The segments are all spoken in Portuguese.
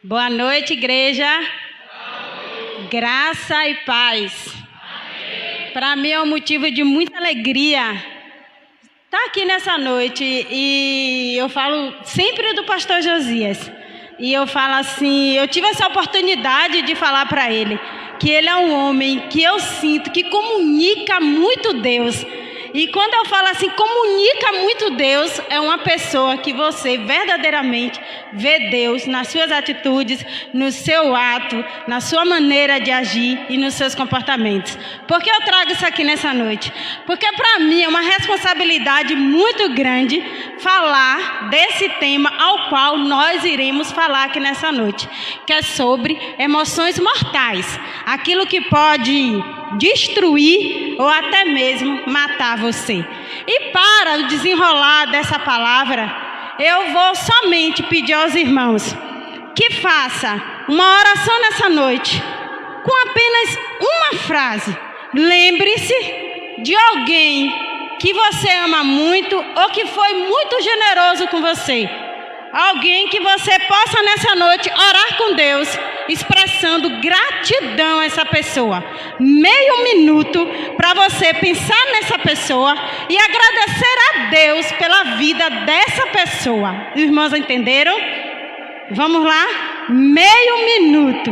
Boa noite, igreja. Graça e paz. Para mim é um motivo de muita alegria estar aqui nessa noite. E eu falo sempre do pastor Josias. E eu falo assim, eu tive essa oportunidade de falar para ele que ele é um homem que eu sinto que comunica muito Deus. E quando eu falo assim, comunica muito Deus, é uma pessoa que você verdadeiramente vê Deus nas suas atitudes, no seu ato, na sua maneira de agir e nos seus comportamentos. Por que eu trago isso aqui nessa noite? Porque para mim é uma responsabilidade muito grande falar desse tema ao qual nós iremos falar aqui nessa noite, que é sobre emoções mortais, aquilo que pode destruir ou até mesmo matar você. E para o desenrolar dessa palavra, eu vou somente pedir aos irmãos que faça uma oração nessa noite com apenas uma frase. Lembre-se de alguém que você ama muito ou que foi muito generoso com você. Alguém que você possa nessa noite orar com Deus, expressando gratidão a essa pessoa. Meio minuto para você pensar nessa pessoa e agradecer a Deus pela vida dessa pessoa. Os irmãos entenderam? Vamos lá? Meio minuto.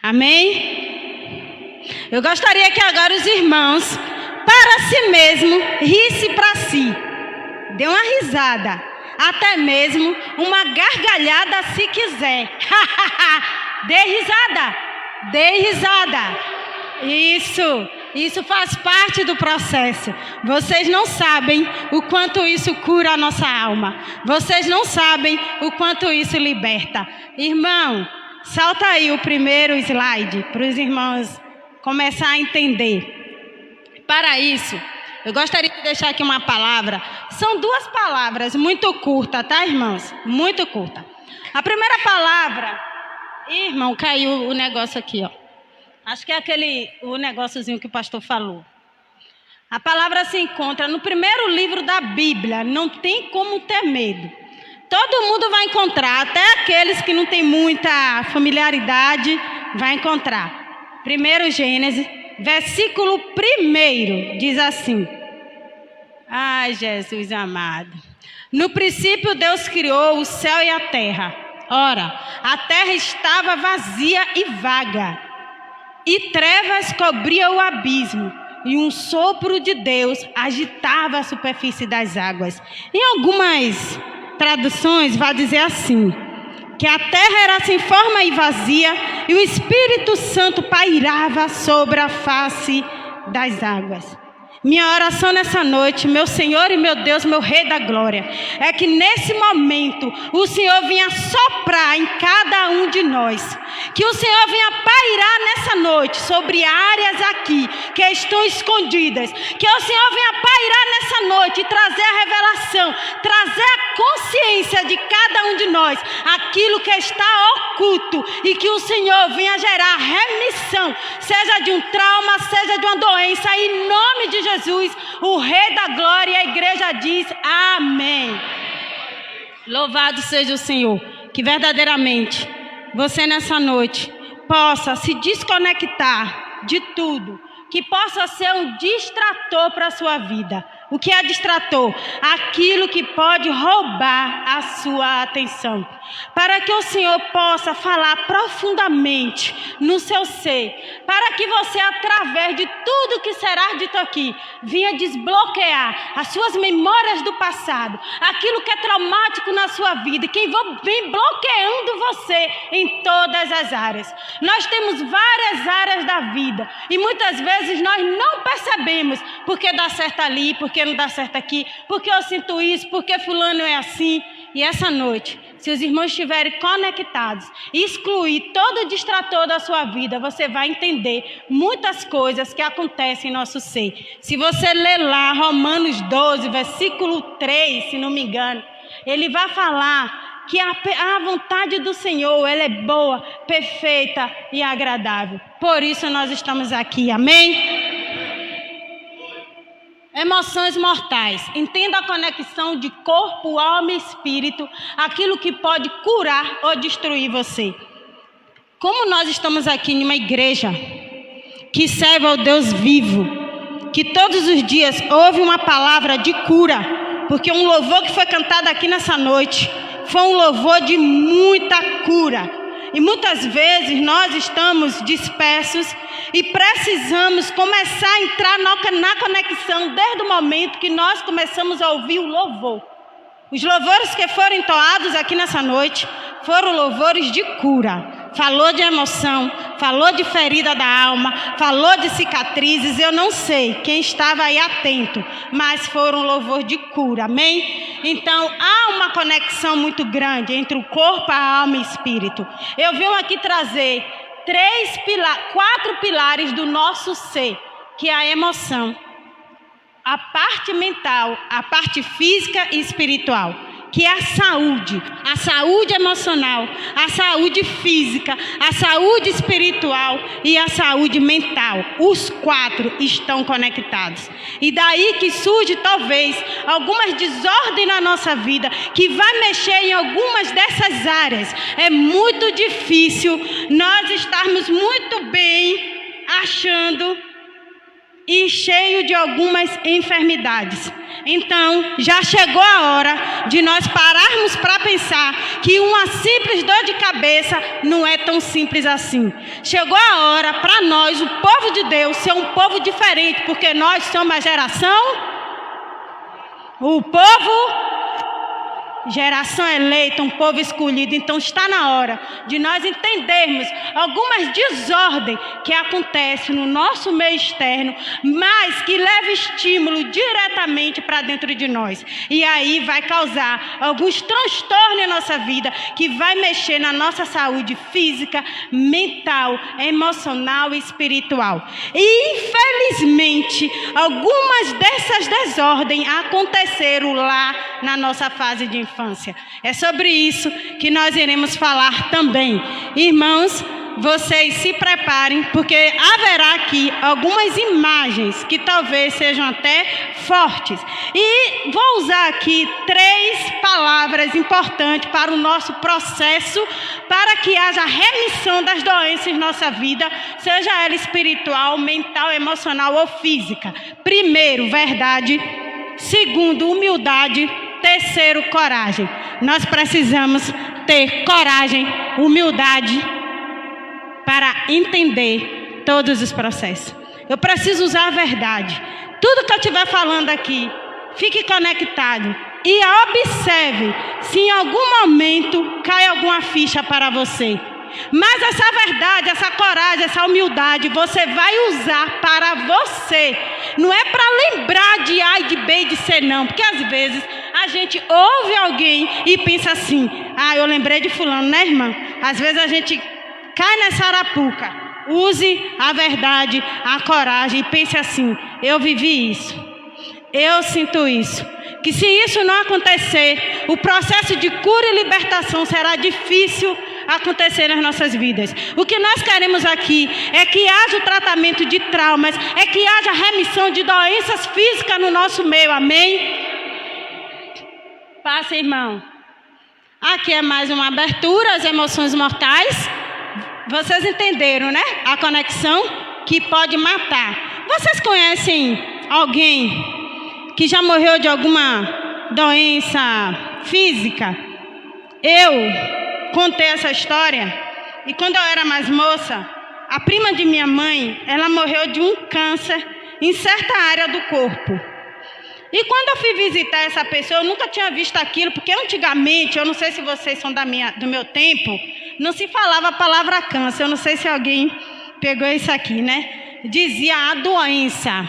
Amém? Eu gostaria que agora os irmãos, para si mesmo, rissem para si. Dê uma risada, até mesmo uma gargalhada se quiser. Dê risada, dê risada. Isso faz parte do processo. Vocês não sabem o quanto isso cura a nossa alma. Vocês não sabem o quanto isso liberta. Irmão, salta aí o primeiro slide para os irmãos começar a entender. Para isso, eu gostaria de deixar aqui uma palavra. São duas palavras muito curtas, tá, irmãos? Muito curta. A primeira palavra, irmão, caiu o negócio aqui, ó. Acho que é o negóciozinho que o pastor falou. A palavra se encontra no primeiro livro da Bíblia. Não tem como ter medo. Todo mundo vai encontrar, até aqueles que não têm muita familiaridade, vai encontrar. Primeiro Gênesis, versículo 1, diz assim. Ai, Jesus amado. No princípio Deus criou o céu e a terra. Ora, a terra estava vazia e vaga, e trevas cobriam o abismo, e um sopro de Deus agitava a superfície das águas. Em algumas traduções vai dizer assim, que a terra era sem forma e vazia, e o Espírito Santo pairava sobre a face das águas. Minha oração nessa noite, meu Senhor e meu Deus, meu Rei da Glória, é que nesse momento o Senhor venha soprar em cada um de nós. Que o Senhor venha pairar nessa noite sobre áreas aqui que estão escondidas. Que o Senhor venha pairar nessa noite e trazer a revelação, trazer a consciência de cada um de nós, aquilo que está oculto, e que o Senhor venha gerar remissão, seja de um trauma, seja de uma doença, em nome de Jesus, o Rei da Glória. E a igreja diz amém. Louvado seja o Senhor. Que verdadeiramente você nessa noite possa se desconectar de tudo, que possa ser um distrator para a sua vida. O que é distrator? Aquilo que pode roubar a sua atenção. Para que o Senhor possa falar profundamente no seu ser. Para que você, através de tudo que será dito aqui, venha desbloquear as suas memórias do passado. Aquilo que é traumático na sua vida. Que vem bloqueando você em todas as áreas. Nós temos várias áreas da vida. E muitas vezes nós não percebemos porque dá certo ali, porque não dá certo aqui, porque eu sinto isso, porque fulano é assim. E essa noite, se os irmãos estiverem conectados, excluir todo o distrator da sua vida, você vai entender muitas coisas que acontecem em nosso ser. Se você ler lá Romanos 12, versículo 3, se não me engano, ele vai falar que a vontade do Senhor, ela é boa, perfeita e agradável. Por isso nós estamos aqui, amém? Emoções mortais. Entenda a conexão de corpo, alma e espírito, aquilo que pode curar ou destruir você. Como nós estamos aqui em uma igreja que serve ao Deus vivo, que todos os dias ouve uma palavra de cura, porque um louvor que foi cantado aqui nessa noite foi um louvor de muita cura. E muitas vezes nós estamos dispersos e precisamos começar a entrar na conexão desde o momento que nós começamos a ouvir o louvor. Os louvores que foram entoados aqui nessa noite foram louvores de cura. Falou de emoção, falou de ferida da alma, falou de cicatrizes. Eu não sei quem estava aí atento, mas foram louvor de cura, amém? Então há uma conexão muito grande entre o corpo, a alma e o espírito. Eu venho aqui trazer 4 pilares do nosso ser, que é a emoção, a parte mental, a parte física e espiritual, que é a saúde emocional, a saúde física, a saúde espiritual e a saúde mental. Os 4 estão conectados. E daí que surge talvez algumas desordens na nossa vida, que vai mexer em algumas dessas áreas. É muito difícil nós estarmos muito bem achando e cheio de algumas enfermidades. Então, já chegou a hora de nós pararmos para pensar que uma simples dor de cabeça não é tão simples assim. Chegou a hora para nós, o povo de Deus, ser um povo diferente, porque nós somos a geração eleita, um povo escolhido. Então está na hora de nós entendermos algumas desordens que acontecem no nosso meio externo, mas que levam estímulo diretamente para dentro de nós. E aí vai causar alguns transtornos na nossa vida, que vai mexer na nossa saúde física, mental, emocional e espiritual. E infelizmente algumas dessas desordens aconteceram lá na nossa fase de infância. É sobre isso que nós iremos falar também. Irmãos, vocês se preparem, porque haverá aqui algumas imagens que talvez sejam até fortes. E vou usar aqui 3 palavras importantes para o nosso processo, para que haja remissão das doenças em nossa vida, seja ela espiritual, mental, emocional ou física. Primeiro, verdade. Segundo, humildade. Terceiro, coragem. Nós precisamos ter coragem, humildade, para entender todos os processos. Eu preciso usar a verdade. Tudo que eu estiver falando aqui, fique conectado e observe se em algum momento cai alguma ficha para você. Mas essa verdade, essa coragem, essa humildade, você vai usar para você. Não é para lembrar de A e de B e de C, não. Porque às vezes a gente ouve alguém e pensa assim: ah, eu lembrei de fulano, né, irmã? Às vezes a gente cai nessa arapuca. Use a verdade, a coragem e pense assim: eu vivi isso, eu sinto isso. Que se isso não acontecer, o processo de cura e libertação será difícil acontecer nas nossas vidas. O que nós queremos aqui é que haja o tratamento de traumas, é que haja remissão de doenças físicas no nosso meio, amém? Passa, irmão. Aqui é mais uma abertura, as emoções mortais. Vocês entenderam, né? A conexão que pode matar. Vocês conhecem alguém que já morreu de alguma doença física? Eu contei essa história, e quando eu era mais moça, a prima de minha mãe, ela morreu de um câncer em certa área do corpo. E quando eu fui visitar essa pessoa, eu nunca tinha visto aquilo, porque antigamente, eu não sei se vocês são do meu tempo, não se falava a palavra câncer. Eu não sei se alguém pegou isso aqui, né? Dizia a doença.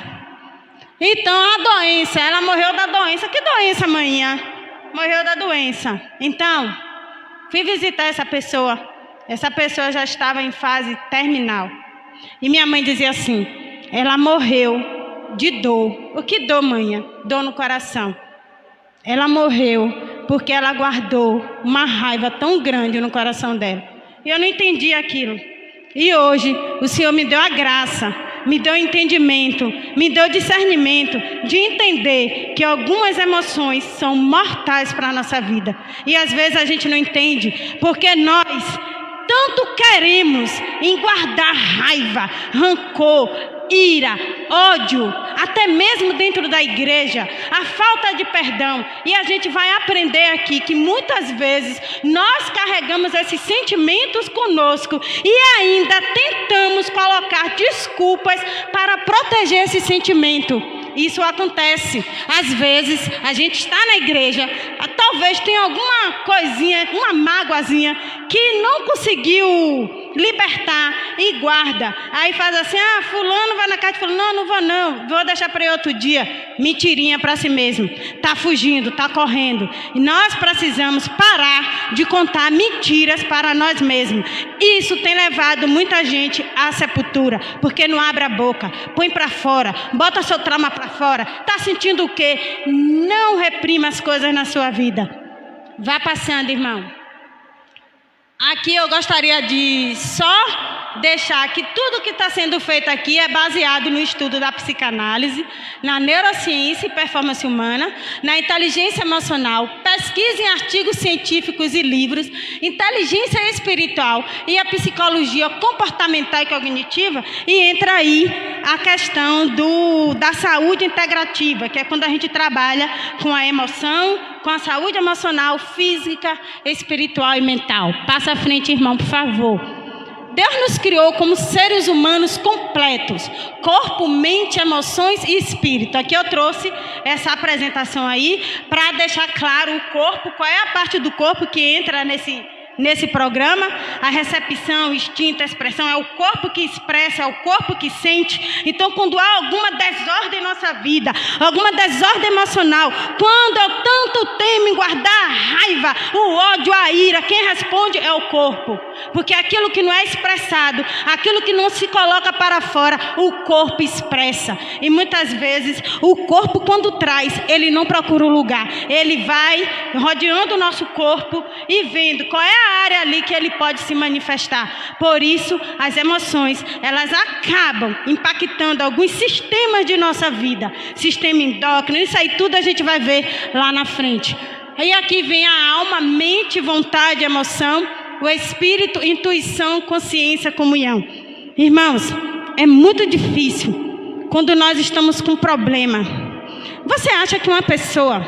Então a doença, ela morreu da doença. Que doença, manhã? Morreu da doença. Então, fui visitar essa pessoa. Essa pessoa já estava em fase terminal. E minha mãe dizia assim: ela morreu de dor. O que dor, mãe? Dor no coração. Ela morreu porque ela guardou uma raiva tão grande no coração dela. E eu não entendi aquilo. E hoje o Senhor me deu a graça me deu entendimento, me deu discernimento de entender que algumas emoções são mortais para a nossa vida. E às vezes a gente não entende, porque nós tanto queremos em guardar raiva, rancor, ira, ódio, até mesmo dentro da igreja, a falta de perdão. E a gente vai aprender aqui que muitas vezes nós carregamos esses sentimentos conosco e ainda tentamos colocar desculpas para proteger esse sentimento. Isso acontece. Às vezes a gente está na igreja, talvez tenha alguma coisinha, uma mágoazinha que não conseguiu libertar e guarda. Aí faz assim: fulano vai na casa de fulano, não vou não, vou deixar para ir outro dia. Mentirinha para si mesmo. Está fugindo, está correndo. E nós precisamos parar de contar mentiras para nós mesmos. Isso tem levado muita gente à sepultura, porque não abre a boca, põe para fora, bota seu trauma para fora. Está sentindo o quê? Não reprima as coisas na sua vida. Vá passando, irmão. Aqui eu gostaria de só deixar que tudo que está sendo feito aqui é baseado no estudo da psicanálise, na neurociência e performance humana, na inteligência emocional, pesquisa em artigos científicos e livros, inteligência espiritual e a psicologia comportamental e cognitiva, e entra aí a questão da saúde integrativa, que é quando a gente trabalha com a emoção, com a saúde emocional, física, espiritual e mental. Passa à frente, irmão, por favor. Deus nos criou como seres humanos completos, corpo, mente, emoções e espírito. Aqui eu trouxe essa apresentação aí para deixar claro o corpo, qual é a parte do corpo que entra nesse programa. A recepção, o instinto, a expressão, é o corpo que expressa, é o corpo que sente. Então, quando há alguma desordem em nossa vida, alguma desordem emocional, quando eu tanto temo em guardar a raiva, o ódio, a ira, quem responde é o corpo. Porque aquilo que não é expressado, aquilo que não se coloca para fora, o corpo expressa. E muitas vezes o corpo, quando traz, ele não procura o lugar. Ele vai rodeando o nosso corpo e vendo qual é a área ali que ele pode se manifestar. Por isso, as emoções, elas acabam impactando alguns sistemas de nossa vida. Sistema endócrino, isso aí tudo a gente vai ver lá na frente. E aqui vem a alma, mente, vontade, emoção, o espírito, intuição, consciência, comunhão. Irmãos, é muito difícil quando nós estamos com problema. Você acha que uma pessoa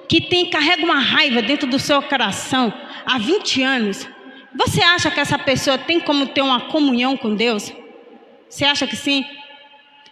que carrega uma raiva dentro do seu coração há 20 anos, você acha que essa pessoa tem como ter uma comunhão com Deus? Você acha que sim?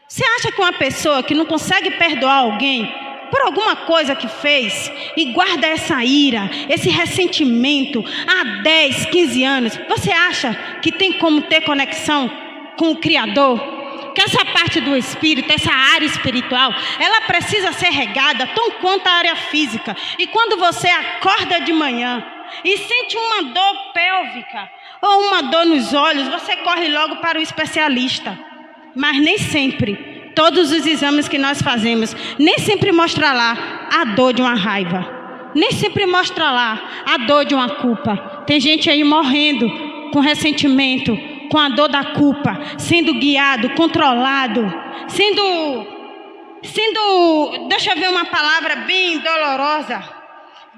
Você acha que uma pessoa que não consegue perdoar alguém por alguma coisa que fez e guarda essa ira, esse ressentimento há 10, 15 anos, você acha que tem como ter conexão com o Criador? Que essa parte do espírito, essa área espiritual, ela precisa ser regada tão quanto a área física. E quando você acorda de manhã e sente uma dor pélvica ou uma dor nos olhos, você corre logo para o especialista. Mas nem sempre, todos os exames que nós fazemos, nem sempre mostra lá a dor de uma raiva. Nem sempre mostra lá a dor de uma culpa. Tem gente aí morrendo com ressentimento, com a dor da culpa, sendo guiado, controlado, sendo, deixa eu ver uma palavra bem dolorosa,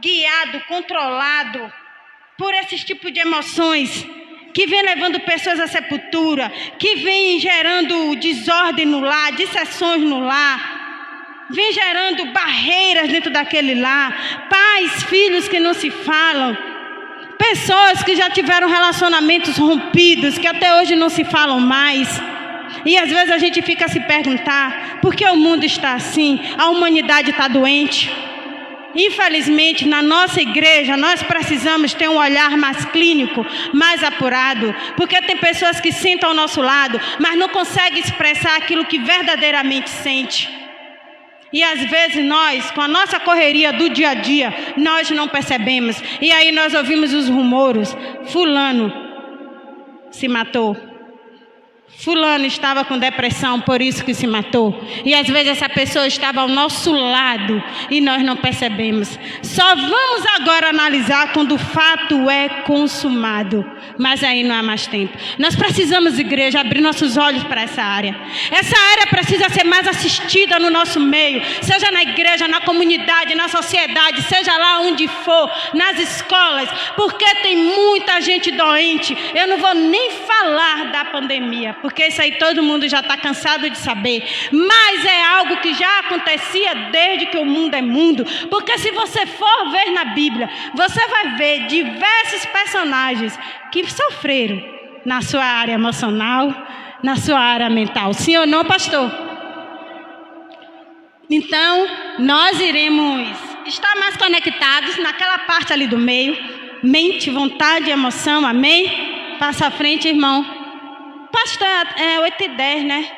guiado, controlado por esses tipos de emoções que vem levando pessoas à sepultura, que vem gerando desordem no lar, dissensões no lar, vem gerando barreiras dentro daquele lar, pais, filhos que não se falam, pessoas que já tiveram relacionamentos rompidos, que até hoje não se falam mais. E às vezes a gente fica a se perguntar, por que o mundo está assim? A humanidade está doente. Infelizmente, na nossa igreja, nós precisamos ter um olhar mais clínico, mais apurado, porque tem pessoas que sentam ao nosso lado, mas não conseguem expressar aquilo que verdadeiramente sente. E às vezes nós, com a nossa correria do dia a dia, nós não percebemos. E aí nós ouvimos os rumores: fulano se matou, fulano estava com depressão, por isso que se matou. E às vezes essa pessoa estava ao nosso lado e nós não percebemos. Só vamos agora analisar quando o fato é consumado. Mas aí não há mais tempo. Nós precisamos, igreja, abrir nossos olhos para essa área. Essa área precisa ser mais assistida no nosso meio. Seja na igreja, na comunidade, na sociedade, seja lá onde for, nas escolas. Porque tem muita gente doente. Eu não vou nem falar da pandemia, porque isso aí todo mundo já está cansado de saber. Mas é algo que já acontecia desde que o mundo é mundo. Porque se você for ver na Bíblia, você vai ver diversos personagens que sofreram na sua área emocional, na sua área mental. Sim ou não, pastor? Então, nós iremos estar mais conectados naquela parte ali do meio. Mente, vontade, emoção, amém? Passa à frente, irmão. Pastor, é 8h10, né?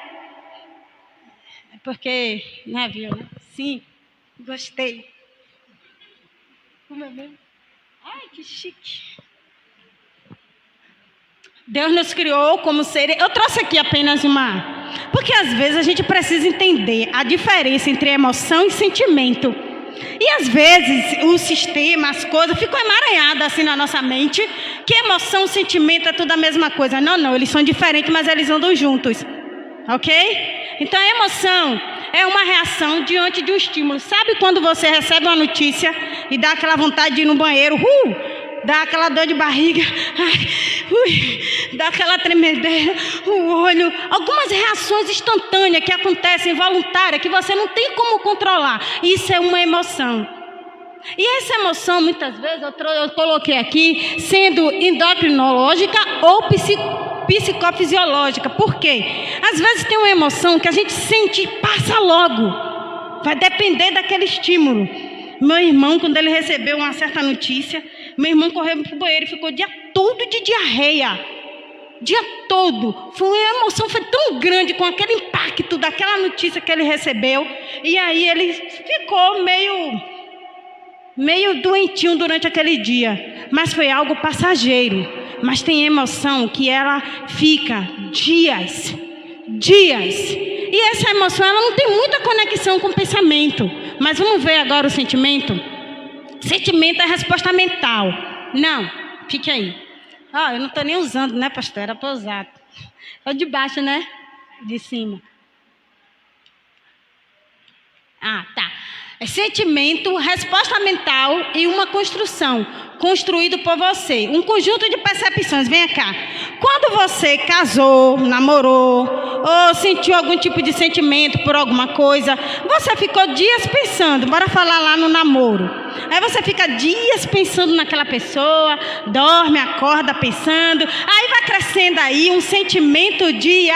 É porque, não viu, né? Sim, gostei. Como é mesmo? Ai, que chique. Deus nos criou como seres. Eu trouxe aqui apenas uma. Porque às vezes a gente precisa entender a diferença entre emoção e sentimento. E às vezes o sistema, as coisas ficam emaranhadas assim na nossa mente. Que emoção, sentimento é tudo a mesma coisa. Não, eles são diferentes, mas eles andam juntos. Ok? Então a emoção é uma reação diante de um estímulo. Sabe quando você recebe uma notícia e dá aquela vontade de ir no banheiro? Dá aquela dor de barriga, dá aquela tremedeira, o olho. Algumas reações instantâneas que acontecem, voluntárias, que você não tem como controlar. Isso é uma emoção. E essa emoção, muitas vezes, eu coloquei aqui, sendo endocrinológica ou psicofisiológica. Por quê? Às vezes tem uma emoção que a gente sente e passa logo. Vai depender daquele estímulo. Meu irmão, quando ele recebeu uma certa notícia, meu irmão correu para o banheiro e ficou o dia todo de diarreia. Dia todo. Foi uma emoção, foi tão grande com aquele impacto daquela notícia que ele recebeu. E aí ele ficou meio doentinho durante aquele dia. Mas foi algo passageiro. Mas tem emoção que ela fica dias. E essa emoção, ela não tem muita conexão com o pensamento. Mas vamos ver agora o sentimento. Sentimento é resposta mental. Não, fique aí. Eu não estou nem usando, né, pastor? Era para usar. É o de baixo, né? De cima. Tá. É sentimento, resposta mental e uma construção. Construído por você. Um conjunto de percepções. Venha cá. Quando você casou, namorou, ou sentiu algum tipo de sentimento por alguma coisa, você ficou dias pensando. Bora falar lá no namoro. Aí você fica dias pensando naquela pessoa, dorme, acorda pensando. Aí vai crescendo aí um sentimento de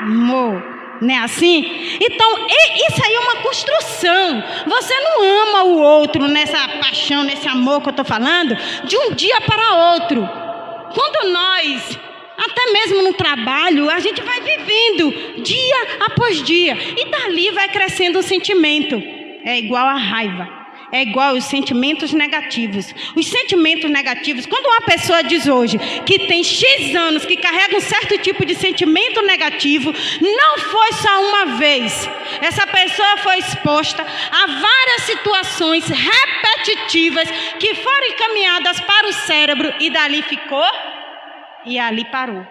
amor. Não é assim? Então, isso aí é uma construção. Você não ama o outro nessa paixão, nesse amor que eu estou falando, de um dia para outro. Quando nós, até mesmo no trabalho, a gente vai vivendo dia após dia. E dali vai crescendo o sentimento. É igual a raiva. É igual aos sentimentos negativos. Os sentimentos negativos, quando uma pessoa diz hoje que tem X anos que carrega um certo tipo de sentimento negativo, não foi só uma vez. Essa pessoa foi exposta a várias situações repetitivas que foram encaminhadas para o cérebro e dali ficou e ali parou.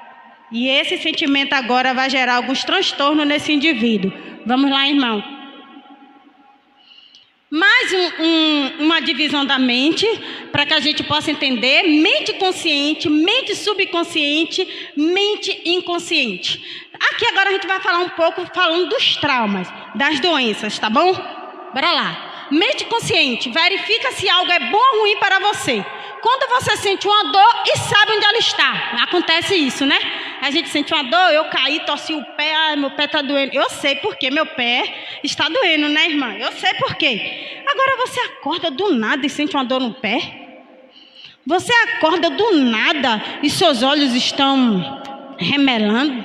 E esse sentimento agora vai gerar alguns transtornos nesse indivíduo. Vamos lá, irmão. Mais uma divisão da mente, para que a gente possa entender: mente consciente, mente subconsciente, mente inconsciente. Aqui agora a gente vai falar um pouco falando dos traumas, das doenças, tá bom? Bora lá. Mente consciente, verifica se algo é bom ou ruim para você. Quando você sente uma dor e sabe onde ela está. Acontece isso, né? A gente sente uma dor, eu caí, torci o pé, meu pé está doendo. Eu sei por que meu pé está doendo, né, irmã? Eu sei por quê. Agora você acorda do nada e sente uma dor no pé? Você acorda do nada e seus olhos estão remelando?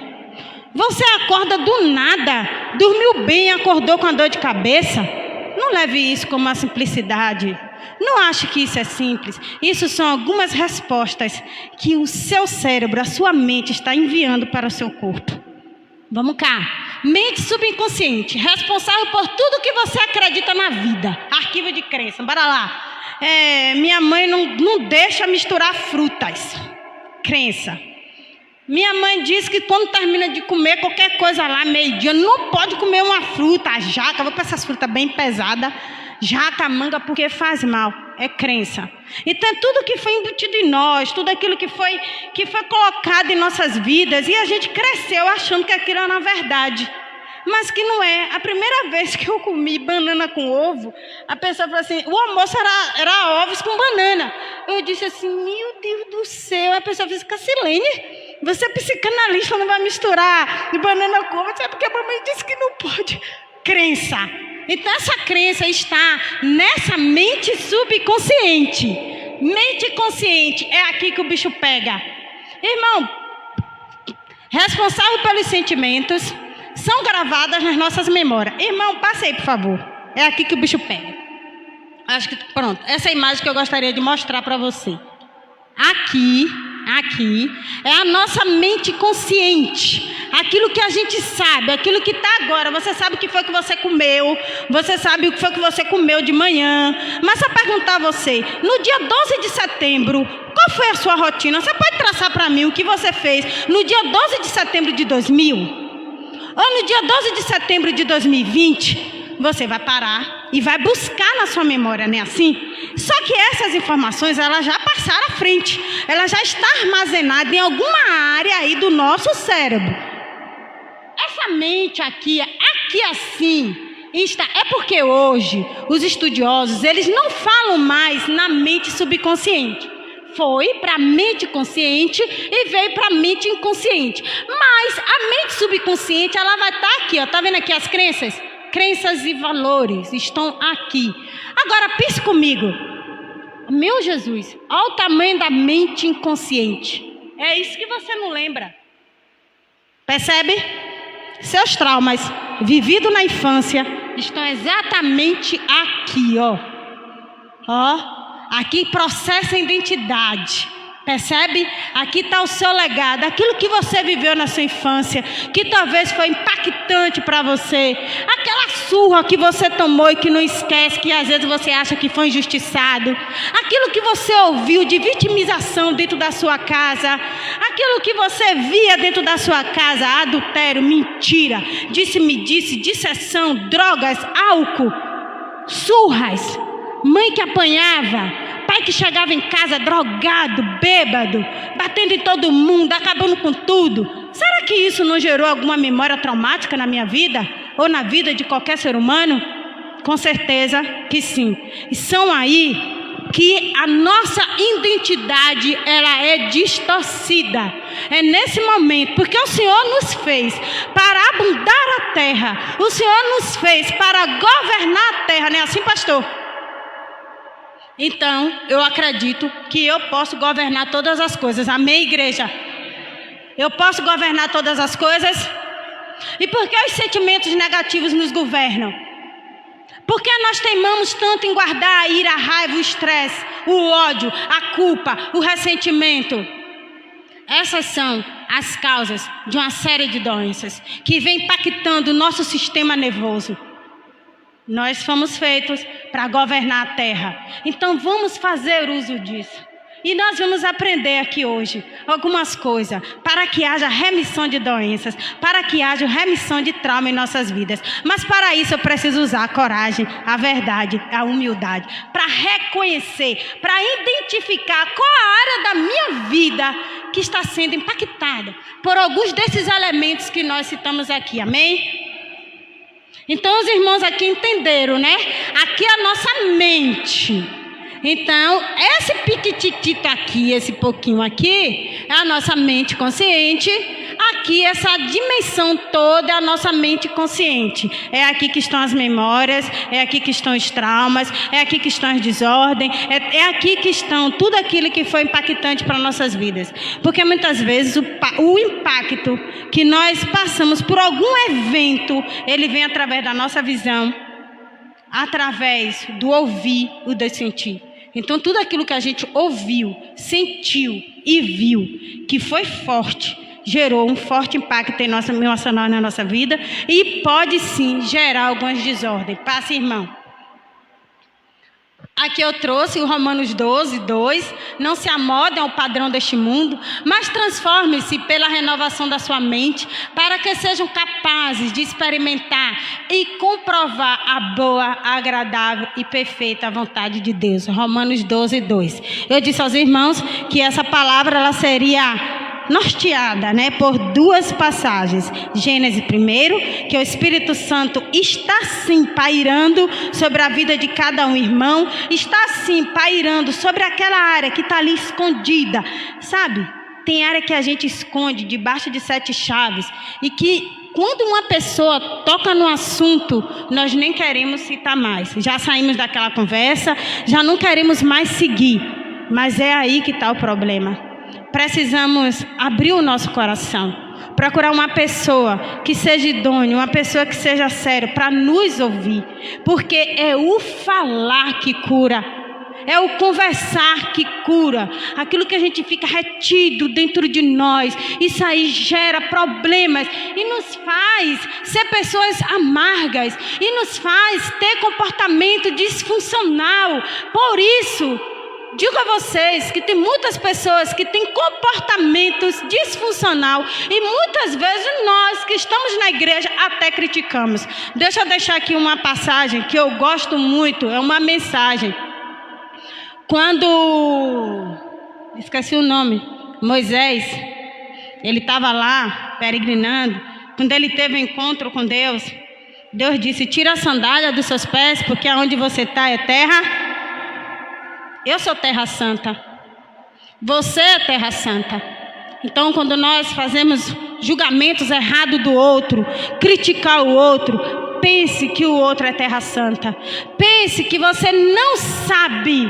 Você acorda do nada, dormiu bem e acordou com a dor de cabeça? Não leve isso como uma simplicidade. Não ache que isso é simples. Isso são algumas respostas que o seu cérebro, a sua mente está enviando para o seu corpo. Vamos cá. Mente subconsciente, responsável por tudo que você acredita na vida. Arquivo de crença, bora lá. Minha mãe não deixa misturar frutas. Crença. Minha mãe diz que quando termina de comer qualquer coisa lá, meio-dia, não pode comer uma fruta, a jaca, vou para essas frutas bem pesadas, jaca, manga, porque faz mal. É crença. Então, tudo que foi embutido em nós, tudo aquilo que foi colocado em nossas vidas, e a gente cresceu achando que aquilo era na verdade. Mas que não é. A primeira vez que eu comi banana com ovo, a pessoa falou assim, o almoço era ovos com banana. Eu disse assim, meu Deus do céu. A pessoa disse, Cacilene, você é psicanalista, não vai misturar banana com ovo. É porque a mamãe disse que não pode. Crença. Então essa crença está nessa mente subconsciente. Mente consciente é aqui que o bicho pega. Irmão, responsável pelos sentimentos são gravadas nas nossas memórias. Irmão, passe aí, por favor. É aqui que o bicho pega. Acho que pronto. Essa é a imagem que eu gostaria de mostrar para você. Aqui é a nossa mente consciente. Aquilo que a gente sabe, aquilo que está agora. Você sabe o que foi que você comeu. Você sabe o que foi que você comeu de manhã. Mas se eu perguntar a você, no dia 12 de setembro, qual foi a sua rotina? Você pode traçar para mim o que você fez no dia 12 de setembro de 2000? Ou no dia 12 de setembro de 2020, você vai parar e vai buscar na sua memória, não é assim? Só que essas informações, elas já passaram à frente. Ela já está armazenada em alguma área aí do nosso cérebro. Essa mente aqui assim, é porque hoje os estudiosos, eles não falam mais na mente subconsciente. Foi para a mente consciente e veio para a mente inconsciente. Mas a mente subconsciente, ela vai estar aqui, ó. Tá vendo aqui as crenças? Crenças e valores estão aqui. Agora, pense comigo. Meu Jesus, olha o tamanho da mente inconsciente. É isso que você não lembra. Percebe? Seus traumas vividos na infância estão exatamente aqui, ó. Ó. Aqui processa a identidade, percebe? Aqui está o seu legado, aquilo que você viveu na sua infância, que talvez foi impactante para você, aquela surra que você tomou e que não esquece, que às vezes você acha que foi injustiçado, aquilo que você ouviu de vitimização dentro da sua casa, aquilo que você via dentro da sua casa, adultério, mentira, disse-me-disse, disseção, drogas, álcool, surras, mãe que apanhava, pai que chegava em casa drogado, bêbado, batendo em todo mundo, acabando com tudo. Será que isso não gerou alguma memória traumática na minha vida? Ou na vida de qualquer ser humano? Com certeza que sim. E são aí que a nossa identidade, ela é distorcida. É nesse momento, porque o Senhor nos fez para abundar a terra. O Senhor nos fez para governar a terra, não é assim, pastor? Então, eu acredito que eu posso governar todas as coisas. Amém, igreja? Eu posso governar todas as coisas? E por que os sentimentos negativos nos governam? Por que nós teimamos tanto em guardar a ira, a raiva, o estresse, o ódio, a culpa, o ressentimento? Essas são as causas de uma série de doenças que vem impactando o nosso sistema nervoso. Nós fomos feitos para governar a terra. Então vamos fazer uso disso. E nós vamos aprender aqui hoje algumas coisas para que haja remissão de doenças, para que haja remissão de trauma em nossas vidas. Mas para isso eu preciso usar a coragem, a verdade, a humildade, para reconhecer, para identificar qual a área da minha vida que está sendo impactada por alguns desses elementos que nós citamos aqui. Amém? Então os irmãos aqui entenderam, né? Aqui é a nossa mente. Então, esse piquititito aqui, esse pouquinho aqui, é a nossa mente consciente. Aqui, essa dimensão toda é a nossa mente consciente. É aqui que estão as memórias, é aqui que estão os traumas, é aqui que estão as desordens, é aqui que estão tudo aquilo que foi impactante para nossas vidas. Porque muitas vezes o impacto que nós passamos por algum evento, ele vem através da nossa visão, através do ouvir e do sentir. Então, tudo aquilo que a gente ouviu, sentiu e viu, que foi forte, gerou um forte impacto em nosso emocional na nossa vida e pode sim gerar algumas desordens. Passa, irmão. Aqui eu trouxe o Romanos 12, 2. Não se amodem ao padrão deste mundo, mas transformem-se pela renovação da sua mente, para que sejam capazes de experimentar e comprovar a boa, agradável e perfeita vontade de Deus. Romanos 12, 2. Eu disse aos irmãos que essa palavra ela seria norteada, por duas passagens. Gênesis 1, que o Espírito Santo está sim pairando sobre a vida de cada um irmão, está sim pairando sobre aquela área que está ali escondida, sabe? Tem área que a gente esconde debaixo de 7 chaves e que quando uma pessoa toca no assunto, nós nem queremos citar mais. Já saímos daquela conversa, já não queremos mais seguir, mas é aí que está o problema. Precisamos abrir o nosso coração, procurar uma pessoa que seja idônea, uma pessoa que seja séria para nos ouvir, porque é o falar que cura, é o conversar que cura. Aquilo que a gente fica retido dentro de nós, isso aí gera problemas e nos faz ser pessoas amargas e nos faz ter comportamento disfuncional. Por isso, digo a vocês que tem muitas pessoas que têm comportamentos disfuncional e muitas vezes nós que estamos na igreja até criticamos. Deixa eu deixar aqui uma passagem que eu gosto muito, é uma mensagem. Quando, esqueci o nome, Moisés, ele estava lá peregrinando, quando ele teve um encontro com Deus, Deus disse: tira a sandália dos seus pés, porque aonde você está é terra. Eu sou terra santa, você é terra santa. Então, quando nós fazemos julgamentos errados do outro, criticar o outro, pense que o outro é terra santa. Pense que você não sabe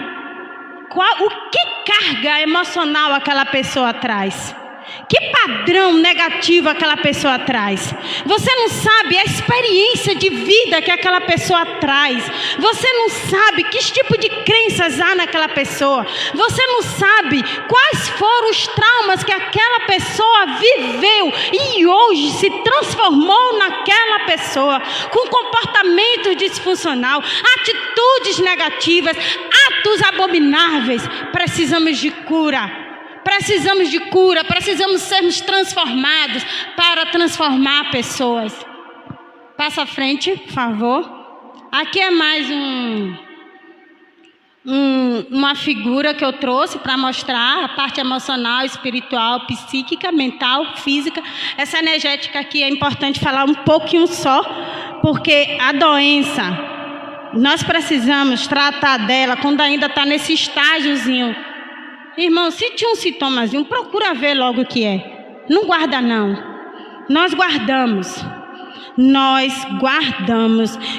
o que carga emocional aquela pessoa traz. Que padrão negativo aquela pessoa traz. Você não sabe a experiência de vida que aquela pessoa traz. Você não sabe que tipo de crenças há naquela pessoa. Você não sabe quais foram os traumas que aquela pessoa viveu e hoje se transformou naquela pessoa, com comportamento disfuncional, atitudes negativas, atos abomináveis. Precisamos de cura. Precisamos de cura, precisamos sermos transformados para transformar pessoas. Passa à frente, por favor. Aqui é mais uma figura que eu trouxe para mostrar a parte emocional, espiritual, psíquica, mental, física. Essa energética aqui é importante falar um pouquinho só, porque a doença, nós precisamos tratar dela quando ainda está nesse estágiozinho. Irmão, se tinha um sintomazinho, procura ver logo o que é. Não guarda não. Nós guardamos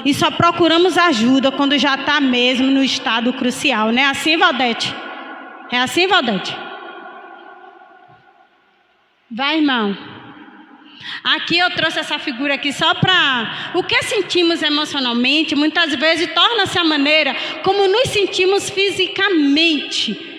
e só procuramos ajuda quando já está mesmo no estado crucial. Não é assim, Valdete? É assim, Valdete? Vai, irmão. Aqui eu trouxe essa figura aqui só para... O que sentimos emocionalmente, muitas vezes torna-se a maneira como nos sentimos fisicamente.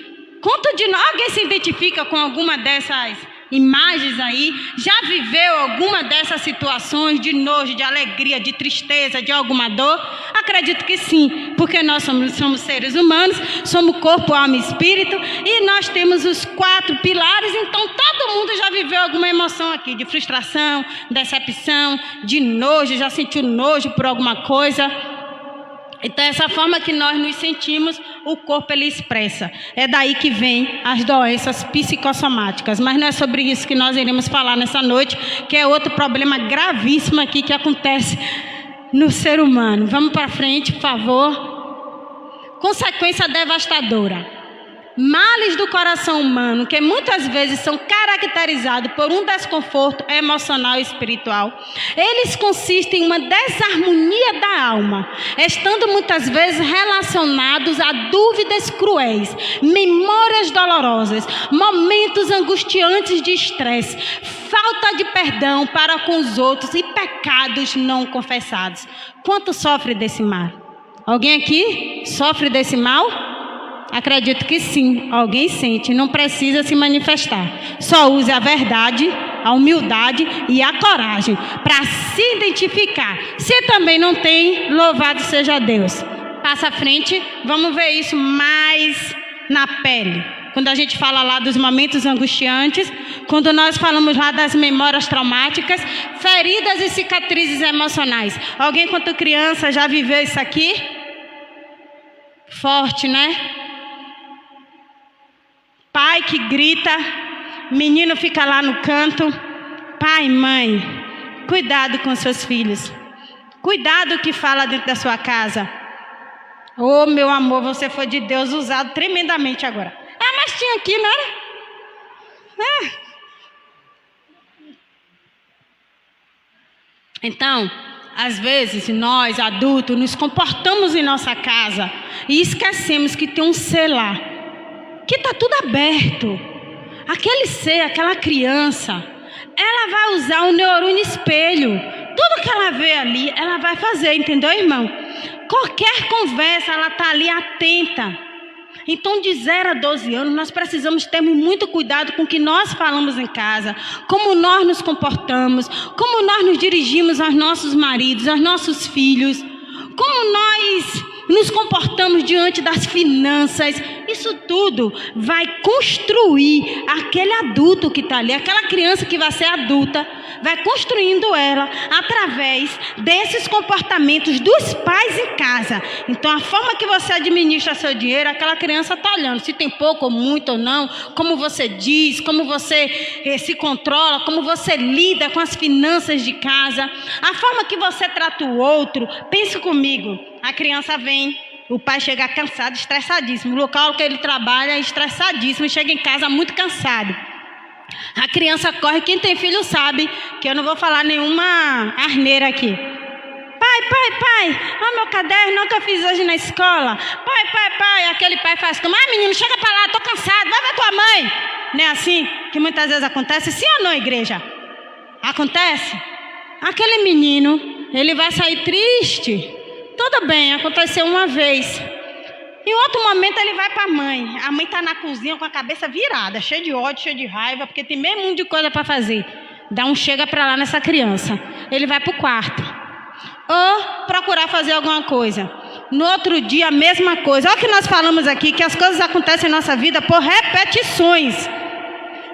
Alguém se identifica com alguma dessas imagens aí? Já viveu alguma dessas situações de nojo, de alegria, de tristeza, de alguma dor? Acredito que sim, porque nós somos seres humanos, somos corpo, alma e espírito, e nós temos os 4 pilares, então todo mundo já viveu alguma emoção aqui, de frustração, decepção, de nojo, já sentiu nojo por alguma coisa. Então, essa forma que nós nos sentimos, o corpo ele expressa. É daí que vem as doenças psicossomáticas. Mas não é sobre isso que nós iremos falar nessa noite, que é outro problema gravíssimo aqui que acontece no ser humano. Vamos para frente, por favor. Consequência devastadora. Males do coração humano, que muitas vezes são caracterizados por um desconforto emocional e espiritual. Eles consistem em uma desarmonia da alma, estando muitas vezes relacionados a dúvidas cruéis, memórias dolorosas, momentos angustiantes de estresse, falta de perdão para com os outros e pecados não confessados. Quanto sofre desse mal? Alguém aqui sofre desse mal? Acredito que sim, alguém sente, não precisa se manifestar. Só use a verdade, a humildade e a coragem para se identificar. Se também não tem, louvado seja Deus. Passa à frente, vamos ver isso mais na pele. Quando a gente fala lá dos momentos angustiantes, quando nós falamos lá das memórias traumáticas, feridas e cicatrizes emocionais. Alguém, quando criança, já viveu isso aqui? Forte, né? Pai que grita, menino fica lá no canto. Pai, mãe, cuidado com seus filhos. Cuidado o que fala dentro da sua casa. Oh, meu amor, você foi de Deus usado tremendamente agora. Ah, mas tinha aqui, não era? Então, às vezes, nós, adultos, nos comportamos em nossa casa e esquecemos que tem um ser lá, que está tudo aberto. Aquele ser, aquela criança, ela vai usar o neurônio espelho. Tudo que ela vê ali, ela vai fazer, entendeu, irmão? Qualquer conversa, ela está ali atenta. Então, de 0 a 12 anos, nós precisamos ter muito cuidado com o que nós falamos em casa, como nós nos comportamos, como nós nos dirigimos aos nossos maridos, aos nossos filhos, como nós nos comportamos diante das finanças. Isso tudo vai construir aquele adulto que está ali, aquela criança que vai ser adulta, vai construindo ela através desses comportamentos dos pais em casa. Então, a forma que você administra seu dinheiro, aquela criança está olhando, se tem pouco ou muito ou não, como você diz, como você se controla, como você lida com as finanças de casa, a forma que você trata o outro. Pense comigo, a criança vem, o pai chega cansado, estressadíssimo, o local que ele trabalha é estressadíssimo e chega em casa muito cansado. A criança corre, quem tem filho sabe que eu não vou falar nenhuma asneira aqui. Pai, olha meu caderno que eu fiz hoje na escola. Pai, aquele pai faz como, menino, chega pra lá, tô cansado, vai ver tua mãe. Não é assim que muitas vezes acontece? Sim ou não, igreja? Acontece? Aquele menino, ele vai sair triste. Tudo bem, aconteceu uma vez. Em outro momento ele vai para a mãe. A mãe está na cozinha com a cabeça virada, cheia de ódio, cheia de raiva, porque tem meio mundo de coisa para fazer. Dá um chega para lá nessa criança. Ele vai para o quarto. Ou procurar fazer alguma coisa. No outro dia, a mesma coisa. Olha o que nós falamos aqui, que as coisas acontecem em nossa vida por repetições.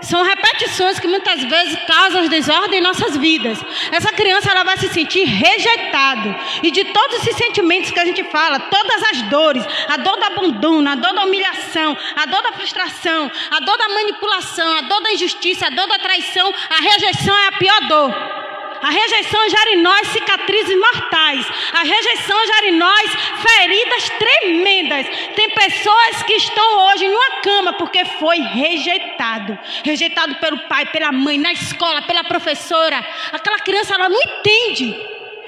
São repetições que muitas vezes causam desordem em nossas vidas. Essa criança, ela vai se sentir rejeitada. E de todos esses sentimentos que a gente fala, todas as dores, a dor do abandono, a dor da humilhação, a dor da frustração, a dor da manipulação, a dor da injustiça, a dor da traição, a rejeição é a pior dor. A rejeição gera em nós cicatrizes mortais. A rejeição gera em nós feridas tremendas. Tem pessoas que estão hoje em uma cama porque foi rejeitado. Rejeitado pelo pai, pela mãe, na escola, pela professora. Aquela criança, ela não entende.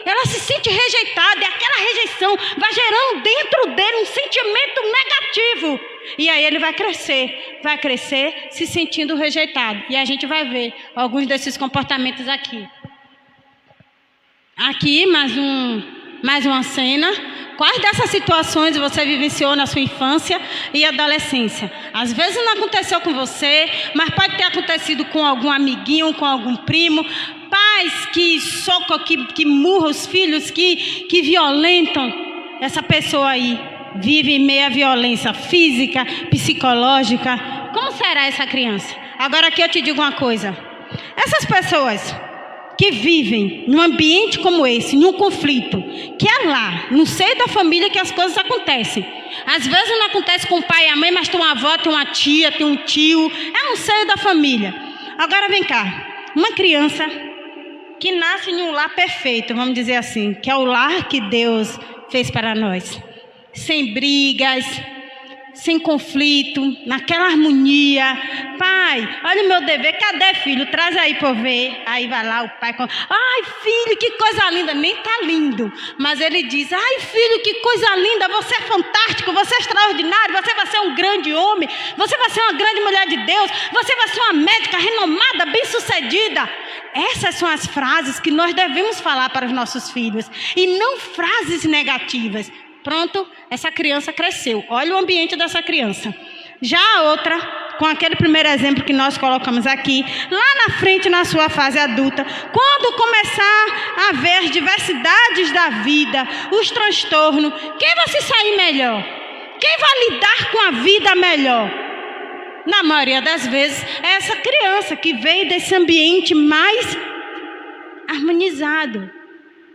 Ela se sente rejeitada e aquela rejeição vai gerando dentro dele um sentimento negativo. E aí ele vai crescer se sentindo rejeitado. E a gente vai ver alguns desses comportamentos aqui. Aqui, mais uma cena. Quais dessas situações você vivenciou na sua infância e adolescência? Às vezes não aconteceu com você, mas pode ter acontecido com algum amiguinho, com algum primo. Pais que socam, que murram os filhos, que violentam. Essa pessoa aí vive em meio à violência física, psicológica. Como será essa criança? Agora aqui eu te digo uma coisa. Essas pessoas que vivem num ambiente como esse, num conflito, que é lá, no seio da família que as coisas acontecem. Às vezes não acontece com o pai e a mãe, mas tem uma avó, tem uma tia, tem um tio, é no seio da família. Agora vem cá, uma criança que nasce em um lar perfeito, vamos dizer assim, que é o lar que Deus fez para nós, sem brigas, sem conflito, naquela harmonia. Pai, olha o meu dever, cadê filho? Traz aí para eu ver. Aí vai lá o pai, ai filho, que coisa linda. Nem tá lindo, mas ele diz, ai filho, que coisa linda, você é fantástico, você é extraordinário, você vai ser um grande homem, você vai ser uma grande mulher de Deus, você vai ser uma médica renomada, bem sucedida. Essas são as frases que nós devemos falar para os nossos filhos, e não frases negativas. Pronto, essa criança cresceu. Olha o ambiente dessa criança. Já a outra, com aquele primeiro exemplo que nós colocamos aqui, lá na frente, na sua fase adulta, quando começar a ver as diversidades da vida, os transtornos, quem vai se sair melhor? Quem vai lidar com a vida melhor? Na maioria das vezes, é essa criança que veio desse ambiente mais harmonizado,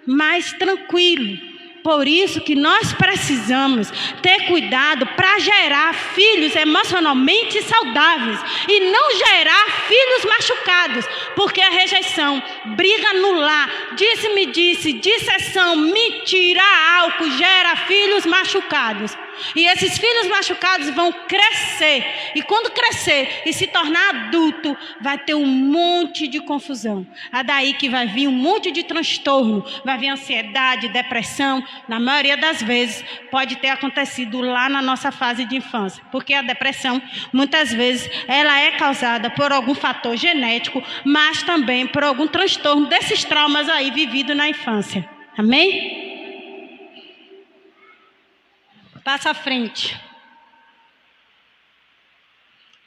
mais tranquilo. Por isso que nós precisamos ter cuidado para gerar filhos emocionalmente saudáveis e não gerar filhos machucados, porque a rejeição, briga no lar, disse-me-disse, disseção, mentira, álcool, gera filhos machucados. E esses filhos machucados vão crescer. E quando crescer e se tornar adulto, vai ter um monte de confusão. É daí que vai vir um monte de transtorno. Vai vir ansiedade, depressão. Na maioria das vezes, pode ter acontecido lá na nossa fase de infância. Porque a depressão, muitas vezes, ela é causada por algum fator genético, mas também por algum transtorno desses traumas aí vividos na infância. Amém? Passa à frente.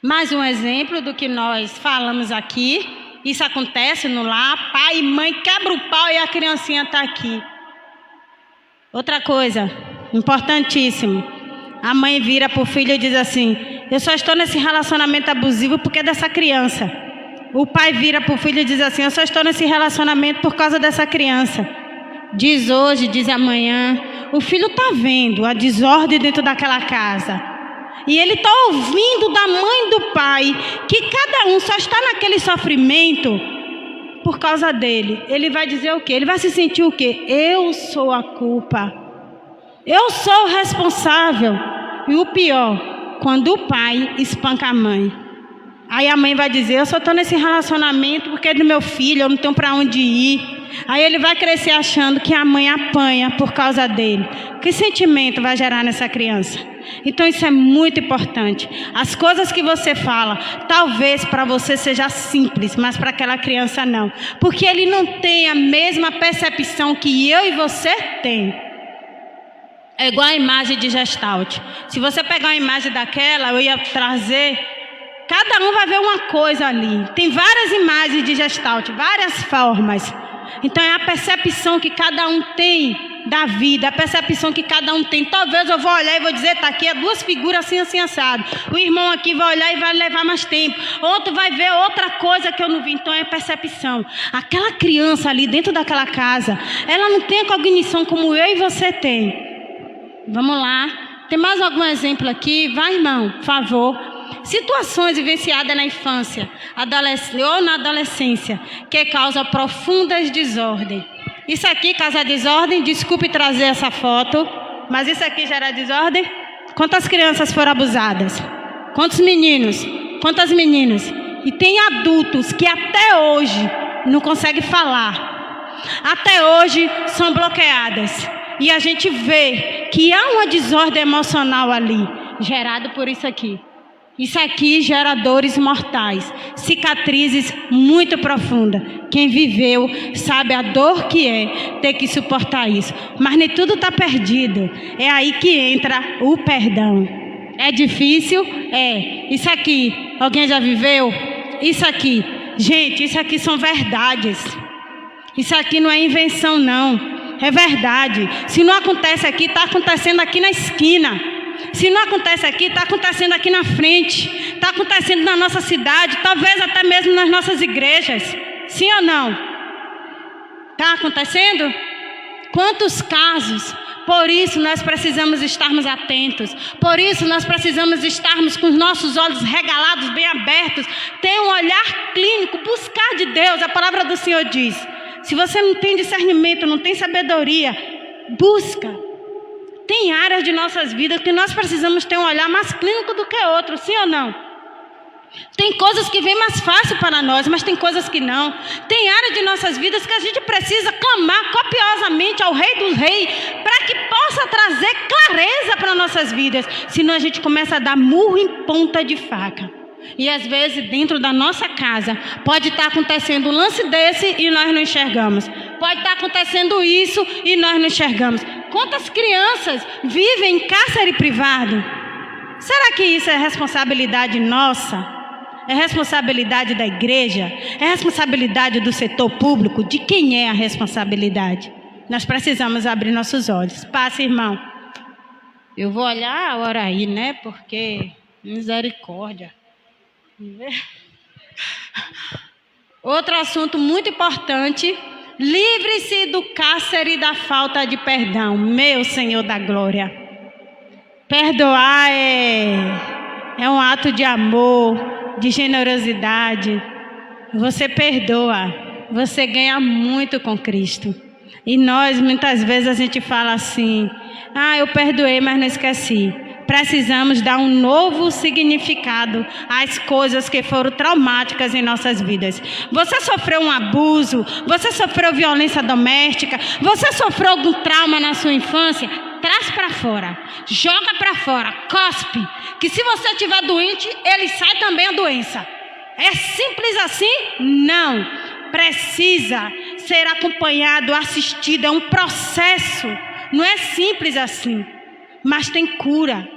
Mais um exemplo do que nós falamos aqui. Isso acontece no lar. Pai e mãe quebra o pau e a criancinha está aqui. Outra coisa, importantíssimo. A mãe vira para o filho e diz assim: eu só estou nesse relacionamento abusivo porque é dessa criança. O pai vira para o filho e diz assim: eu só estou nesse relacionamento por causa dessa criança. Diz hoje, diz amanhã. O filho está vendo a desordem dentro daquela casa. E ele está ouvindo da mãe e do pai que cada um só está naquele sofrimento por causa dele. Ele vai dizer o quê? Ele vai se sentir o quê? Eu sou a culpa. Eu sou o responsável. E o pior, quando o pai espanca a mãe. Aí a mãe vai dizer: eu só estou nesse relacionamento porque é do meu filho, eu não tenho para onde ir. Aí ele vai crescer achando que a mãe apanha por causa dele. Que sentimento vai gerar nessa criança? Então isso é muito importante. As coisas que você fala, talvez para você seja simples, mas para aquela criança não. Porque ele não tem a mesma percepção que eu e você tem. É igual a imagem de Gestalt. Se você pegar uma imagem daquela, eu ia trazer... Cada um vai ver uma coisa ali. Tem várias imagens de Gestalt, várias formas. Então é a percepção que cada um tem da vida, a percepção que cada um tem. Talvez eu vou olhar e vou dizer: tá aqui, é duas figuras assim, assim, assado. O irmão aqui vai olhar e vai levar mais tempo. Outro vai ver outra coisa que eu não vi. Então é percepção. Aquela criança ali dentro daquela casa, ela não tem a cognição como eu e você tem. Vamos lá. Tem mais algum exemplo aqui? Vai, irmão, por favor. Situações vivenciadas na infância, ou na adolescência, que causam profundas desordens. Isso aqui causa desordem, desculpe trazer essa foto, mas isso aqui gera desordem. Quantas crianças foram abusadas? Quantos meninos? Quantas meninas? E tem adultos que até hoje não conseguem falar. Até hoje são bloqueadas. E a gente vê que há uma desordem emocional ali, gerada por isso aqui. Isso aqui gera dores mortais, cicatrizes muito profundas. Quem viveu sabe a dor que é ter que suportar isso. Mas nem tudo está perdido. É aí que entra o perdão. É difícil? É. Isso aqui, alguém já viveu? Isso aqui. Gente, isso aqui são verdades. Isso aqui não é invenção, não. É verdade. Se não acontece aqui, está acontecendo aqui na esquina. Se não acontece aqui, está acontecendo aqui na frente. Está acontecendo na nossa cidade, talvez até mesmo nas nossas igrejas. Sim ou não? Está acontecendo? Quantos casos? Por isso nós precisamos estarmos atentos. Por isso nós precisamos estarmos com os nossos olhos regalados, bem abertos. Ter um olhar clínico, buscar de Deus. A palavra do Senhor diz: se você não tem discernimento, não tem sabedoria, busca. Tem áreas de nossas vidas que nós precisamos ter um olhar mais clínico do que outro, sim ou não? Tem coisas que vêm mais fácil para nós, mas tem coisas que não. Tem áreas de nossas vidas que a gente precisa clamar copiosamente ao Rei dos Reis, para que possa trazer clareza para nossas vidas. Senão a gente começa a dar murro em ponta de faca. E às vezes dentro da nossa casa pode estar acontecendo um lance desse e nós não enxergamos. Pode estar acontecendo isso e nós não enxergamos. Quantas crianças vivem em cárcere privado? Será que isso é responsabilidade nossa? É responsabilidade da igreja? É responsabilidade do setor público? De quem é a responsabilidade? Nós precisamos abrir nossos olhos. Passa, irmão. Eu vou olhar a hora aí, né? Porque misericórdia. Outro assunto muito importante. Livre-se do cárcere da falta de perdão. Meu Senhor da glória. Perdoar é um ato de amor, de generosidade. Você perdoa, você ganha muito com Cristo. E nós, muitas vezes, a gente fala assim: eu perdoei, mas não esqueci. Precisamos dar um novo significado às coisas que foram traumáticas em nossas vidas. Você sofreu um abuso, você sofreu violência doméstica, você sofreu algum trauma na sua infância? Traz para fora, joga para fora, cospe, que se você estiver doente, ele sai também a doença. É simples assim? Não. Precisa ser acompanhado, assistido, é um processo. Não é simples assim, mas tem cura,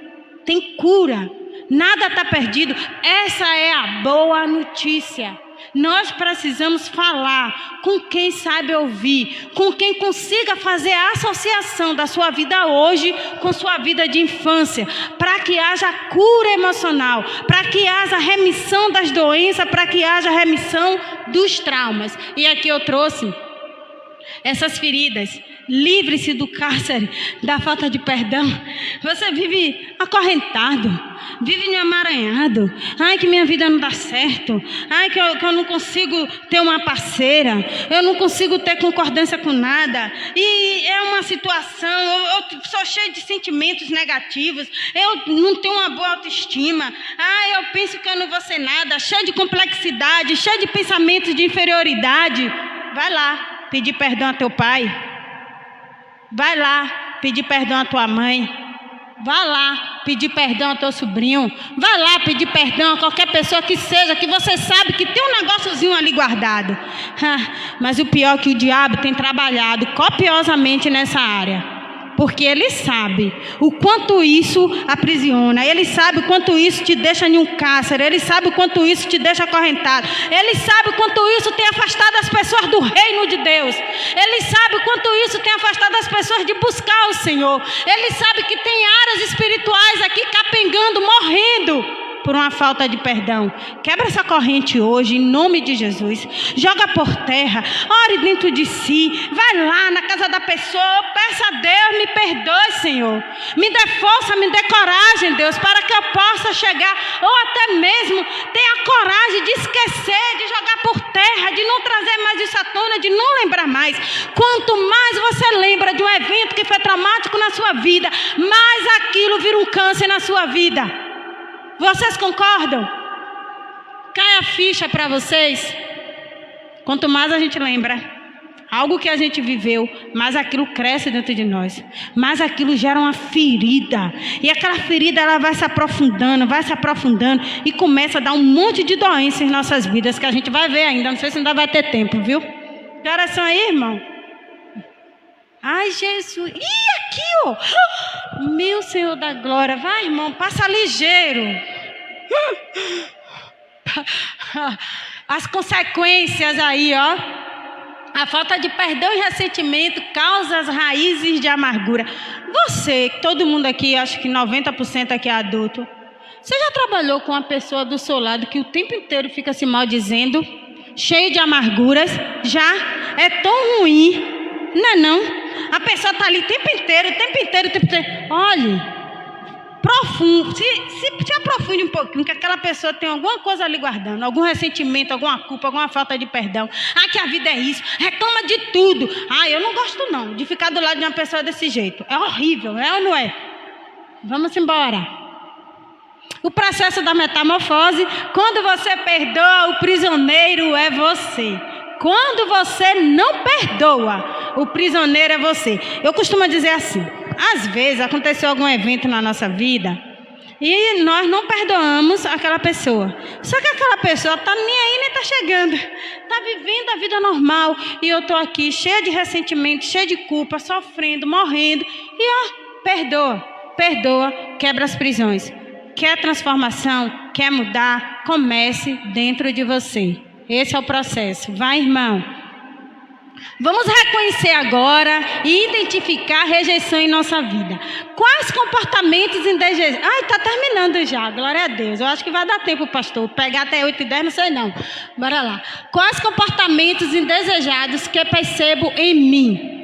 nada está perdido. Essa é a boa notícia. Nós precisamos falar com quem sabe ouvir, com quem consiga fazer a associação da sua vida hoje com sua vida de infância, para que haja cura emocional, para que haja remissão das doenças, para que haja remissão dos traumas. E aqui eu trouxe essas feridas. Livre-se do cárcere da falta de perdão. Você vive acorrentado, vive emaranhado. Que minha vida não dá certo. Que eu não consigo ter uma parceira. Eu não consigo ter concordância com nada. E é uma situação, eu sou cheio de sentimentos negativos. Eu não tenho uma boa autoestima. Eu penso que eu não vou ser nada. Cheio de complexidade, cheio de pensamentos de inferioridade. Vai lá pedir perdão a teu pai. Vai lá pedir perdão à tua mãe. Vai lá pedir perdão ao teu sobrinho. Vai lá pedir perdão a qualquer pessoa que seja, que você sabe que tem um negóciozinho ali guardado. Mas o pior é que o diabo tem trabalhado copiosamente nessa área. Porque ele sabe o quanto isso aprisiona. Ele sabe o quanto isso te deixa em um cárcere. Ele sabe o quanto isso te deixa acorrentado. Ele sabe o quanto isso tem afastado as pessoas do reino de Deus. Ele sabe o quanto isso tem afastado as pessoas de buscar o Senhor. Ele sabe que tem áreas espirituais aqui capengando, morrendo por uma falta de perdão. Quebra essa corrente hoje, em nome de Jesus. Joga por terra, ore dentro de si, vai lá na casa da pessoa, peça a Deus, me perdoe, Senhor. Me dê força, me dê coragem, Deus, para que eu possa chegar, ou até mesmo ter a coragem de esquecer, de jogar por terra, de não trazer mais isso à tona, de não lembrar mais. Quanto mais você lembra de um evento que foi traumático na sua vida, mais aquilo vira um câncer na sua vida. Vocês concordam? Cai a ficha para vocês? Quanto mais a gente lembra algo que a gente viveu, mais aquilo cresce dentro de nós, mais aquilo gera uma ferida, e aquela ferida ela vai se aprofundando e começa a dar um monte de doenças em nossas vidas, que a gente vai ver ainda. Não sei se ainda vai ter tempo, viu? Que horas são aí, irmão? Ai, Jesus. Aqui, ó. Meu Senhor da glória. Vai, irmão, passa ligeiro. As consequências aí, ó. A falta de perdão e ressentimento causa as raízes de amargura. Você, todo mundo aqui, acho que 90% aqui é adulto. Você já trabalhou com uma pessoa do seu lado que o tempo inteiro fica se maldizendo, cheio de amarguras? Já? É tão ruim. Não. A pessoa está ali o tempo inteiro. Olhe, profundo, se aprofunde um pouquinho, que aquela pessoa tem alguma coisa ali guardando, algum ressentimento, alguma culpa, alguma falta de perdão. Que a vida é isso, reclama de tudo. Eu não gosto não de ficar do lado de uma pessoa desse jeito. É horrível, é ou não é? Vamos embora. O processo da metamorfose, quando você perdoa, o prisioneiro é você. Quando você não perdoa, o prisioneiro é você. Eu costumo dizer assim: às vezes aconteceu algum evento na nossa vida, E nós não perdoamos aquela pessoa. Só que aquela pessoa está nem aí, nem está chegando. Está vivendo a vida normal. E eu estou aqui cheia de ressentimento, cheia de culpa, sofrendo, morrendo. E perdoa, quebra as prisões. Quer transformação, quer mudar, comece dentro de você. Esse é o processo. Vai, irmão. Vamos reconhecer agora e identificar a rejeição em nossa vida. Quais comportamentos indesejados? Ai, está terminando já, glória a Deus. Eu acho que vai dar tempo, pastor. Pegar até 8h10, não sei não. Bora lá. Quais comportamentos indesejados que percebo em mim?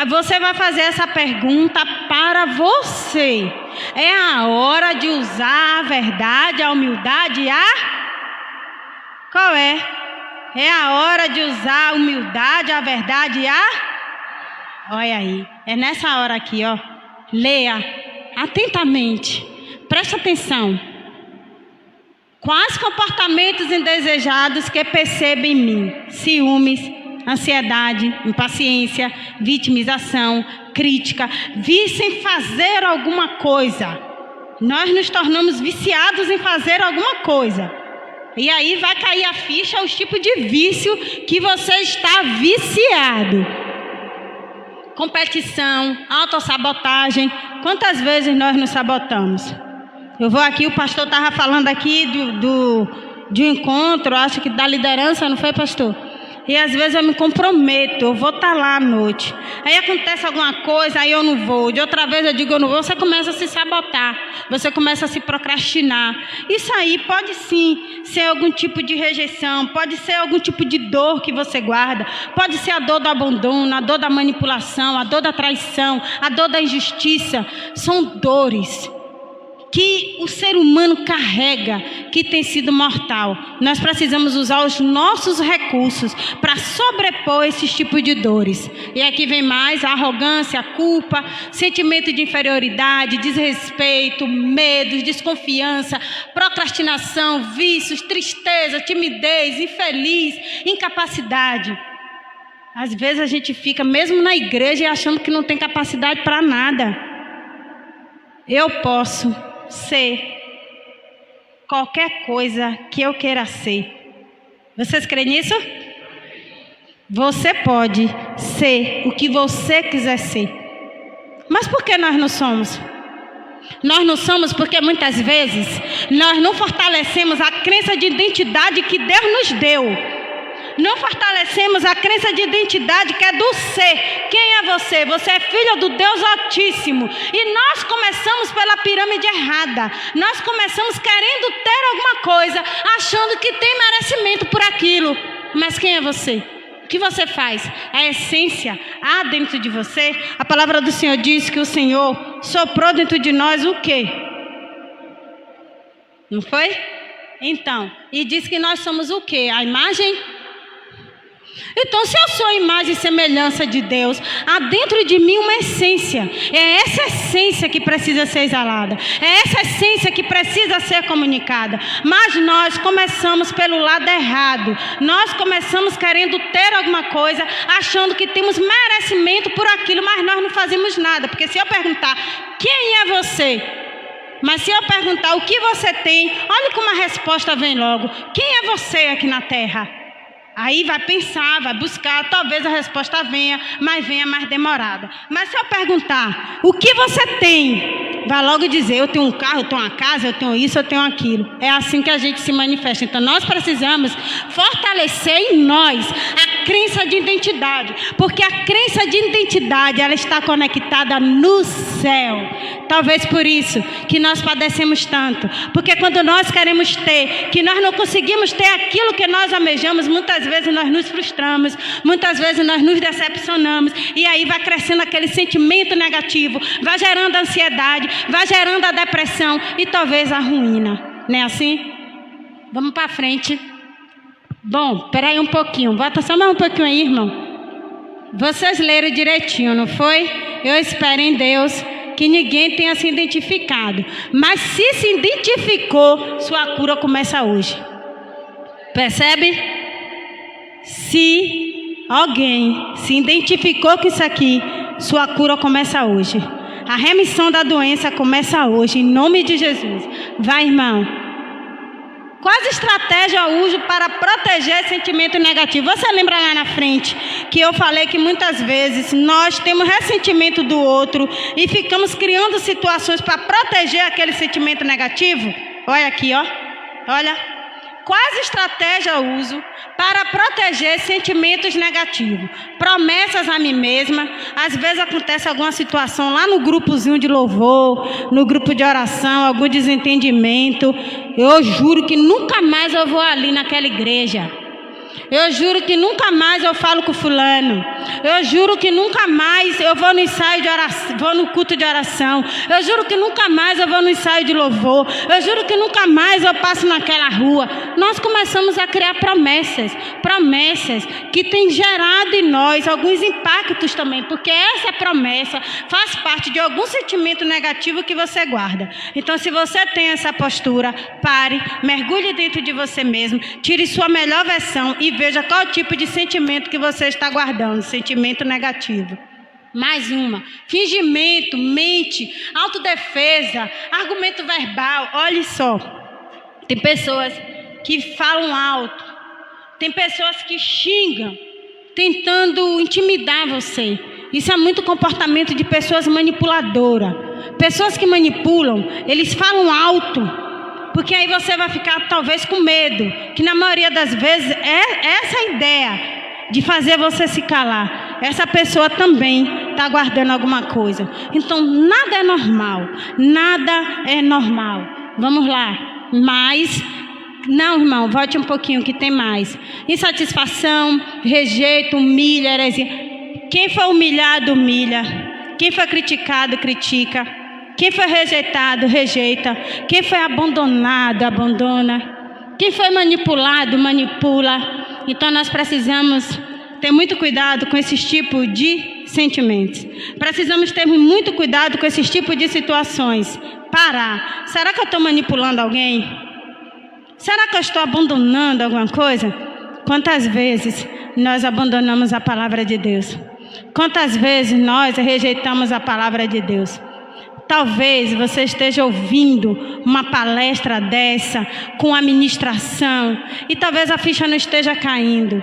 Você vai fazer essa pergunta para você. É a hora de usar a verdade, a humildade e a... Qual é? É a hora de usar a humildade, a verdade e a... Olha aí, é nessa hora aqui, ó. Leia atentamente, preste atenção. Quais comportamentos indesejados que percebo em mim? Ciúmes, ansiedade, impaciência, vitimização, crítica. Vício em fazer alguma coisa. Nós nos tornamos viciados em fazer alguma coisa. E aí vai cair a ficha, os tipos de vício que você está viciado. Competição, autossabotagem. Quantas vezes nós nos sabotamos? Eu vou aqui, o pastor estava falando aqui de um encontro, acho que da liderança, não foi, pastor? E às vezes eu me comprometo, eu vou estar lá à noite. Aí acontece alguma coisa, aí eu não vou. De outra vez eu digo eu não vou, você começa a se sabotar. Você começa a se procrastinar. Isso aí pode sim ser algum tipo de rejeição, pode ser algum tipo de dor que você guarda. Pode ser a dor do abandono, a dor da manipulação, a dor da traição, a dor da injustiça. São dores que o ser humano carrega, que tem sido mortal. Nós precisamos usar os nossos recursos para sobrepor esses tipos de dores. E aqui vem mais a arrogância, a culpa, sentimento de inferioridade, desrespeito, medos, desconfiança, procrastinação, vícios, tristeza, timidez, infeliz, incapacidade. Às vezes a gente fica mesmo na igreja achando que não tem capacidade para nada. Eu posso ser qualquer coisa que eu queira ser. Vocês creem nisso? Você pode ser o que você quiser ser. Mas por que nós não somos? Nós não somos porque muitas vezes nós não fortalecemos a crença de identidade que Deus nos deu. Não fortalecemos a crença de identidade que é do ser. Quem é você? Você é filho do Deus Altíssimo. E nós começamos pela pirâmide errada. Nós começamos querendo ter alguma coisa, achando que tem merecimento por aquilo. Mas quem é você? O que você faz? A essência há dentro de você. A palavra do Senhor diz que o Senhor soprou dentro de nós o quê? Não foi? Então, e diz que nós somos o quê? A imagem? Então, se eu sou a imagem e semelhança de Deus, há dentro de mim uma essência. É essa essência que precisa ser exalada. É essa essência que precisa ser comunicada. Mas nós começamos pelo lado errado. Nós começamos querendo ter alguma coisa, achando que temos merecimento por aquilo, mas nós não fazemos nada. Porque se eu perguntar, quem é você? Mas se eu perguntar o que você tem, olha como a resposta vem logo. Quem é você aqui na terra? Aí vai pensar, vai buscar, talvez a resposta venha, mas venha mais demorada. Mas se eu perguntar, o que você tem? Vai logo dizer, eu tenho um carro, eu tenho uma casa, eu tenho isso, eu tenho aquilo. É assim que a gente se manifesta. Então nós precisamos fortalecer em nós a crença de identidade. Porque a crença de identidade, ela está conectada no céu. Talvez por isso que nós padecemos tanto. Porque quando nós queremos ter, que nós não conseguimos ter aquilo que nós almejamos, muitas vezes nós nos frustramos, muitas vezes nós nos decepcionamos, e aí vai crescendo aquele sentimento negativo, vai gerando a ansiedade, vai gerando a depressão e talvez a ruína. Não é assim? Vamos para frente. Bom, peraí um pouquinho, volta só mais um pouquinho aí, irmão. Vocês leram direitinho, não foi? Eu espero em Deus que ninguém tenha se identificado, mas se identificou, sua cura começa hoje. Percebe? Se alguém se identificou com isso aqui, sua cura começa hoje. A remissão da doença começa hoje, em nome de Jesus. Vai, irmão. Quais estratégias eu uso para proteger sentimento negativo? Você lembra lá na frente que eu falei que muitas vezes nós temos ressentimento do outro e ficamos criando situações para proteger aquele sentimento negativo? Olha aqui, ó. Olha. Quais estratégias eu uso para proteger sentimentos negativos? Promessas a mim mesma. Às vezes acontece alguma situação lá no grupozinho de louvor, no grupo de oração, algum desentendimento. Eu juro que nunca mais eu vou ali naquela igreja. Eu juro que nunca mais eu falo com fulano. Eu juro que nunca mais eu vou no ensaio de oração, vou no culto de oração. Eu juro que nunca mais eu vou no ensaio de louvor. Eu juro que nunca mais eu passo naquela rua. Nós começamos a criar promessas que têm gerado em nós alguns impactos também, porque essa promessa faz parte de algum sentimento negativo que você guarda. Então, se você tem essa postura, pare, mergulhe dentro de você mesmo, tire sua melhor versão e veja qual tipo de sentimento que você está guardando, sentimento negativo. Mais uma, fingimento, mente, autodefesa, argumento verbal. Olhe só, tem pessoas que falam alto, tem pessoas que xingam, tentando intimidar você. Isso é muito comportamento de pessoas manipuladoras. Pessoas que manipulam, eles falam alto, porque aí você vai ficar talvez com medo, que na maioria das vezes é essa a ideia de fazer você se calar. Essa pessoa também está guardando alguma coisa. Então nada é normal, nada é normal. Vamos lá, mas não, irmão, volte um pouquinho que tem mais. Insatisfação, rejeito, humilha, heresia. Quem foi humilhado, humilha. Quem foi criticado, critica. Quem foi rejeitado, rejeita. Quem foi abandonado, abandona. Quem foi manipulado, manipula. Então nós precisamos ter muito cuidado com esses tipos de sentimentos. Precisamos ter muito cuidado com esses tipos de situações. Parar. Será que eu estou manipulando alguém? Será que eu estou abandonando alguma coisa? Quantas vezes nós abandonamos a palavra de Deus? Quantas vezes nós rejeitamos a palavra de Deus? Talvez você esteja ouvindo uma palestra dessa, com a ministração, e talvez a ficha não esteja caindo.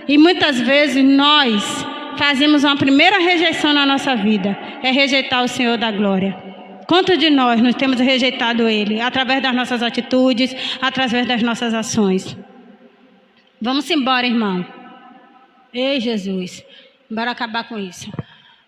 E muitas vezes nós fazemos uma primeira rejeição na nossa vida, é rejeitar o Senhor da glória. Quantos de nós temos rejeitado Ele? Através das nossas atitudes, através das nossas ações. Vamos embora, irmão. Ei, Jesus. Bora acabar com isso.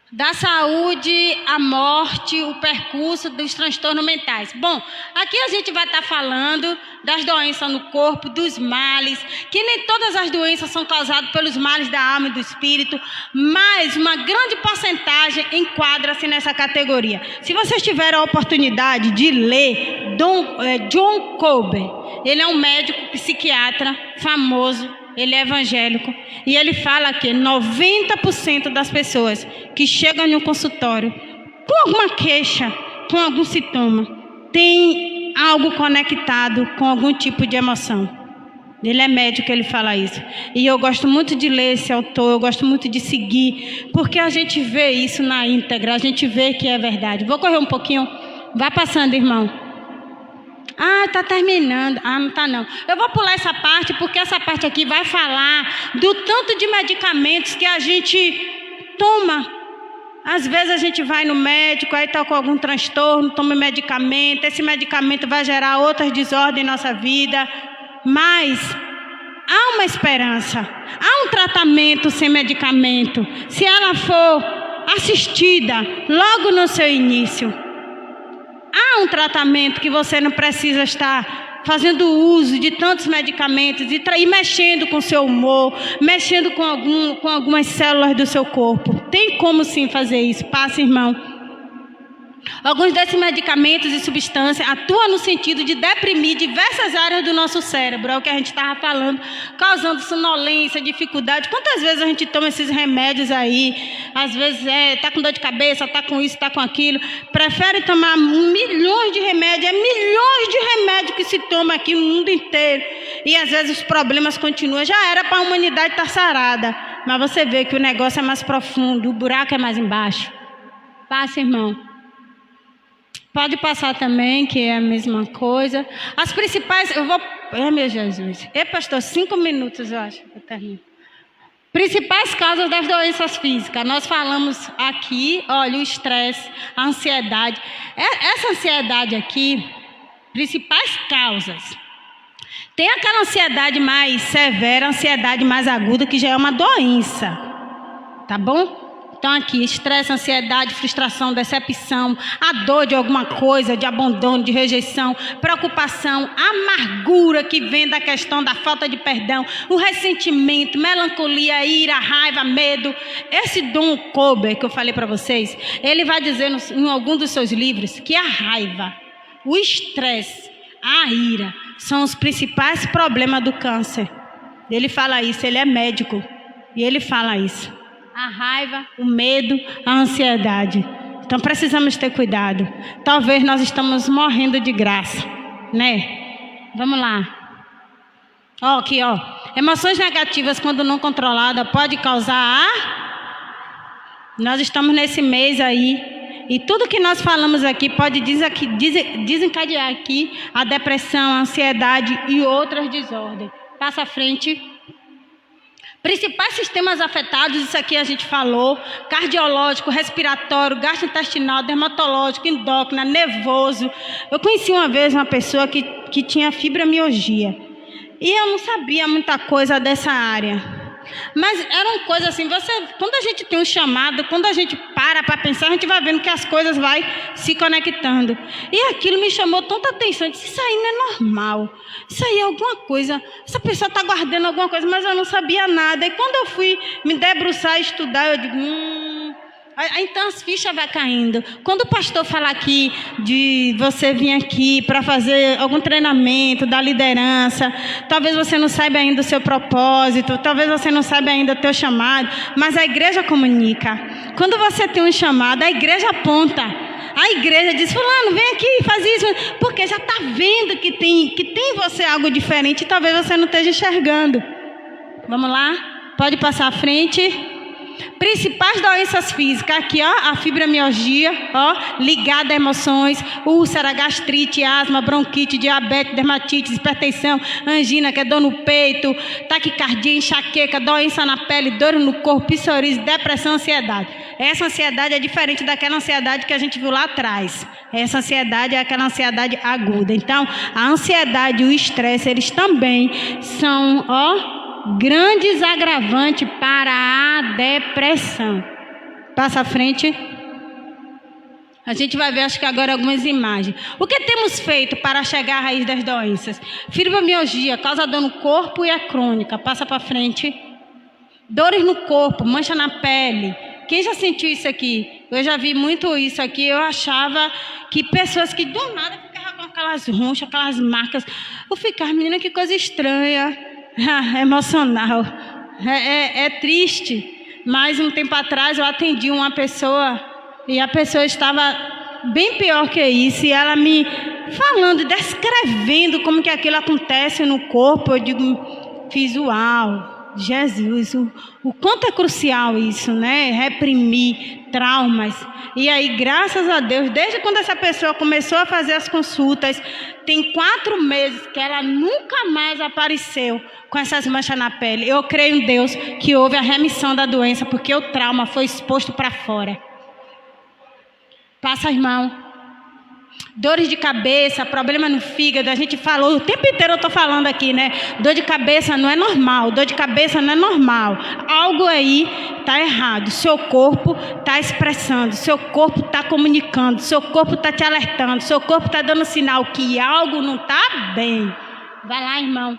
Da saúde à morte, o percurso dos transtornos mentais. Bom, aqui a gente vai estar falando das doenças no corpo, dos males, que nem todas as doenças são causadas pelos males da alma e do espírito, mas uma grande porcentagem enquadra-se nessa categoria. Se vocês tiverem a oportunidade de ler John Kolbe, ele é um médico psiquiatra famoso, ele é evangélico, e ele fala que 90% das pessoas que chegam no consultório com alguma queixa, com algum sintoma, tem algo conectado com algum tipo de emoção. Ele é médico, ele fala isso. E eu gosto muito de ler esse autor, eu gosto muito de seguir, porque a gente vê isso na íntegra, a gente vê que é verdade. Vou correr um pouquinho, vai passando, irmão. Ah, está terminando. Ah, não está não. Eu vou pular essa parte, porque essa parte aqui vai falar do tanto de medicamentos que a gente toma. Às vezes a gente vai no médico, aí está com algum transtorno, toma medicamento. Esse medicamento vai gerar outras desordens em nossa vida. Mas há uma esperança. Há um tratamento sem medicamento. Se ela for assistida logo no seu início. Há um tratamento que você não precisa estar fazendo uso de tantos medicamentos e mexendo com o seu humor, mexendo com algumas células do seu corpo. Tem como sim fazer isso. Passa, irmão. Alguns desses medicamentos e substâncias atuam no sentido de deprimir diversas áreas do nosso cérebro, é o que a gente estava falando, causando sonolência, dificuldade. Quantas vezes a gente toma esses remédios aí? Às vezes está com dor de cabeça, está com isso, está com aquilo. Prefere tomar milhões de remédios, milhões de remédios que se toma aqui no mundo inteiro. E às vezes os problemas continuam. Já era para a humanidade estar sarada, mas você vê que o negócio é mais profundo, o buraco é mais embaixo. Passa, irmão. Pode passar também, que é a mesma coisa. As principais, Ai, meu Jesus. Pastor, 5 minutos, eu acho, eu termino. Principais causas das doenças físicas. Nós falamos aqui, olha, o estresse, a ansiedade. Essa ansiedade aqui, principais causas. Tem aquela ansiedade mais severa, ansiedade mais aguda, que já é uma doença. Tá bom? Então aqui, estresse, ansiedade, frustração, decepção, a dor de alguma coisa, de abandono, de rejeição, preocupação, amargura que vem da questão da falta de perdão, o ressentimento, melancolia, ira, raiva, medo. Esse Don Kober que eu falei para vocês, ele vai dizer em algum dos seus livros que a raiva, o estresse, a ira são os principais problemas do câncer. Ele fala isso, ele é médico e ele fala isso. A raiva, o medo, a ansiedade. Então precisamos ter cuidado. Talvez nós estamos morrendo de graça, né? Vamos lá. Aqui, emoções negativas, quando não controlada, pode causar Nós estamos nesse mês aí, e tudo que nós falamos aqui pode desencadear aqui a depressão, a ansiedade e outras desordens. Passa à frente. Principais sistemas afetados, isso aqui a gente falou: cardiológico, respiratório, gastrointestinal, dermatológico, endócrino, nervoso. Eu conheci uma vez uma pessoa que tinha fibromialgia e eu não sabia muita coisa dessa área. Mas era uma coisa assim, quando a gente tem um chamado, quando a gente para pensar, a gente vai vendo que as coisas vai se conectando. E aquilo me chamou tanta atenção. Eu disse, isso aí não é normal. Isso aí é alguma coisa. Essa pessoa está guardando alguma coisa, mas eu não sabia nada. E quando eu fui me debruçar e estudar, eu digo, então as fichas vão caindo. Quando o pastor fala aqui de você vir aqui para fazer algum treinamento da liderança, talvez você não saiba ainda o seu propósito, talvez você não saiba ainda o teu chamado, mas a igreja comunica. Quando você tem um chamado, a igreja aponta. A igreja diz, fulano, vem aqui, faz isso, porque já está vendo que tem em você algo diferente e talvez você não esteja enxergando. Vamos lá? Pode passar à frente. Principais doenças físicas, aqui a fibromialgia, ligada a emoções, úlcera, gastrite, asma, bronquite, diabetes, dermatite, hipertensão, angina, que é dor no peito, taquicardia, enxaqueca, doença na pele, dor no corpo, psoríase, depressão, ansiedade. Essa ansiedade é diferente daquela ansiedade que a gente viu lá atrás. Essa ansiedade é aquela ansiedade aguda. Então, a ansiedade e o estresse, eles também são, grandes agravantes para a depressão. Passa à frente. A gente vai ver, acho que agora, algumas imagens. O que temos feito para chegar à raiz das doenças? Fibromialgia, causa dor no corpo e é crônica. Passa para frente. Dores no corpo, mancha na pele. Quem já sentiu isso aqui? Eu já vi muito isso aqui. Eu achava que pessoas que do nada ficavam com aquelas ronchas, aquelas marcas. Eu ficava, menina, que coisa estranha. Emocional. É triste. Mas um tempo atrás eu atendi uma pessoa e a pessoa estava bem pior que isso, e ela me falando, descrevendo como que aquilo acontece no corpo. Eu digo, visual, Jesus, o quanto é crucial isso, né? Reprimir traumas. E aí, graças a Deus, desde quando essa pessoa começou a fazer as consultas, tem 4 meses que ela nunca mais apareceu com essas manchas na pele. Eu creio em Deus que houve a remissão da doença, porque o trauma foi exposto para fora. Passa, irmão. Dores de cabeça, problema no fígado, a gente falou, o tempo inteiro eu estou falando aqui, né? Dor de cabeça não é normal, dor de cabeça não é normal. Algo aí está errado, seu corpo está expressando, seu corpo está comunicando, seu corpo está te alertando, seu corpo está dando sinal que algo não está bem. Vai lá, irmão.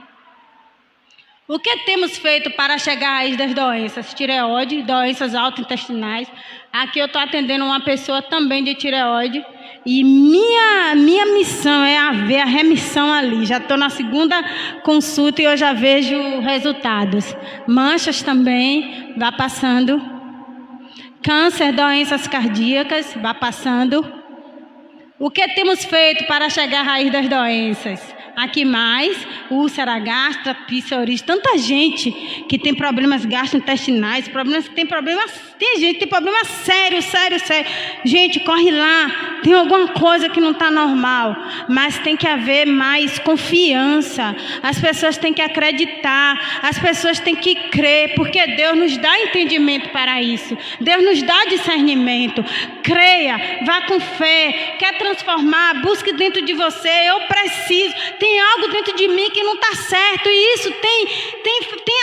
O que temos feito para chegar à raiz das doenças? Tireoide, doenças autointestinais. Aqui eu estou atendendo uma pessoa também de tireoide. E minha missão é ver a remissão ali. Já estou na 2ª consulta e eu já vejo resultados. Manchas também, vai passando. Câncer, doenças cardíacas, vai passando. O que temos feito para chegar à raiz das doenças? Aqui mais, úlcera gástrica, psoríase, tanta gente que tem problemas gastrointestinais, tem gente que tem problemas sério. Gente, corre lá, tem alguma coisa que não está normal, mas tem que haver mais confiança, as pessoas têm que acreditar, as pessoas têm que crer, porque Deus nos dá entendimento para isso, Deus nos dá discernimento. Creia, vá com fé, quer transformar, busque dentro de você, eu preciso, tem algo dentro de mim que não está certo, e isso tem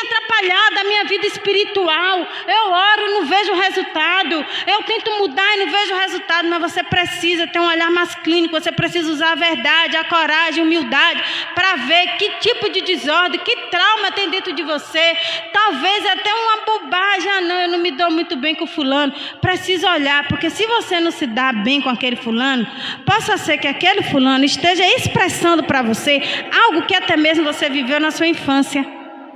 atrapalhado a minha vida espiritual. Eu oro e não vejo resultado, eu tento mudar e não vejo resultado, mas você precisa ter um olhar mais clínico, você precisa usar a verdade, a coragem, a humildade, para ver que tipo de desordem, que trauma tem dentro de você, talvez até uma bobagem, eu não me dou muito bem com fulano, precisa olhar, porque se você não se dá bem com aquele fulano, possa ser que aquele fulano esteja expressando para você algo que até mesmo você viveu na sua infância,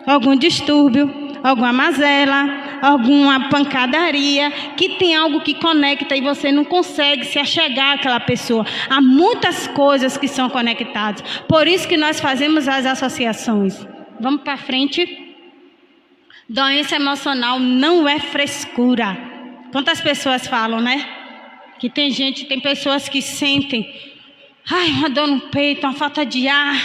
algum distúrbio, alguma mazela, alguma pancadaria, que tem algo que conecta e você não consegue se achegar àquela pessoa. Há muitas coisas que são conectadas, por isso que nós fazemos as associações. Vamos para frente. Doença emocional não é frescura. Quantas pessoas falam, né? Que tem pessoas que sentem uma dor no peito, uma falta de ar,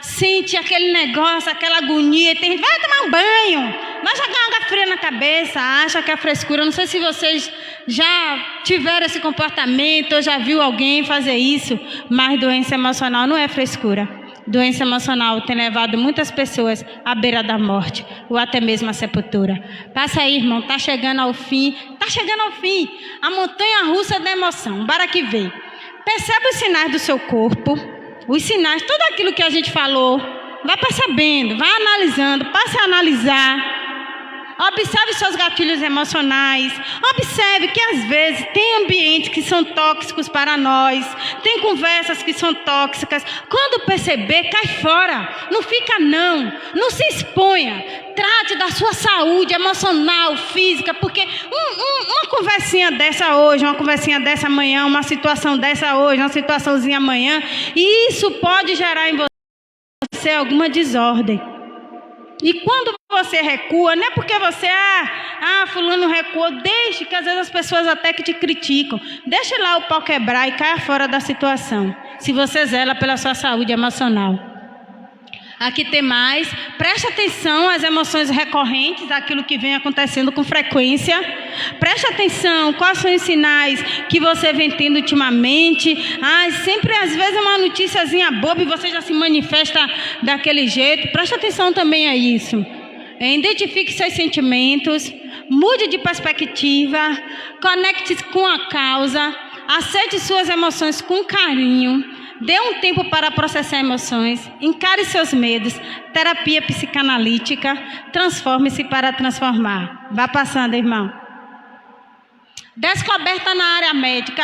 sente aquele negócio, aquela agonia, tem gente, vai tomar um banho, vai jogar água fria na cabeça, acha que é frescura. Não sei se vocês já tiveram esse comportamento ou já viu alguém fazer isso, mas doença emocional não é frescura. Doença emocional tem levado muitas pessoas à beira da morte, ou até mesmo à sepultura. Passa aí, irmão, está chegando ao fim, a montanha russa da emoção, bora que vem. Percebe os sinais do seu corpo, os sinais, tudo aquilo que a gente falou, vai percebendo, vai analisando, passe a analisar. Observe seus gatilhos emocionais, observe que às vezes tem ambientes que são tóxicos para nós, tem conversas que são tóxicas. Quando perceber, cai fora, não fica não se exponha, trate da sua saúde emocional, física, porque uma conversinha dessa hoje, uma conversinha dessa amanhã, uma situação dessa hoje, uma situaçãozinha amanhã, e isso pode gerar em você alguma desordem. E quando você recua, não é porque você, fulano recuou, deixe, que às vezes as pessoas até que te criticam, deixe lá o pau quebrar e caia fora da situação, se você zela pela sua saúde emocional. Aqui tem mais, preste atenção às emoções recorrentes, aquilo que vem acontecendo com frequência. Preste atenção, quais são os sinais que você vem tendo ultimamente. Sempre às vezes é uma noticiazinha boba e você já se manifesta daquele jeito. Preste atenção também a isso. Identifique seus sentimentos, mude de perspectiva, conecte-se com a causa, aceite suas emoções com carinho. Dê um tempo para processar emoções, encare seus medos, terapia psicanalítica, transforme-se para transformar. Vá passando, irmão. Descoberta na área médica.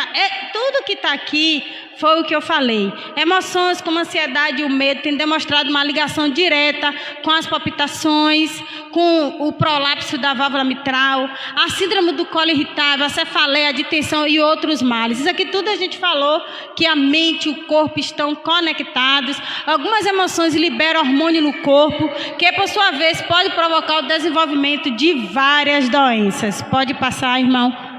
Tudo que está aqui foi o que eu falei. Emoções como a ansiedade e o medo têm demonstrado uma ligação direta com as palpitações, com o prolapso da válvula mitral, a síndrome do colo irritável, a cefaleia, a distensão e outros males. Isso aqui tudo a gente falou, que a mente e o corpo estão conectados. Algumas emoções liberam hormônio no corpo, que por sua vez pode provocar o desenvolvimento de várias doenças. Pode passar, irmão.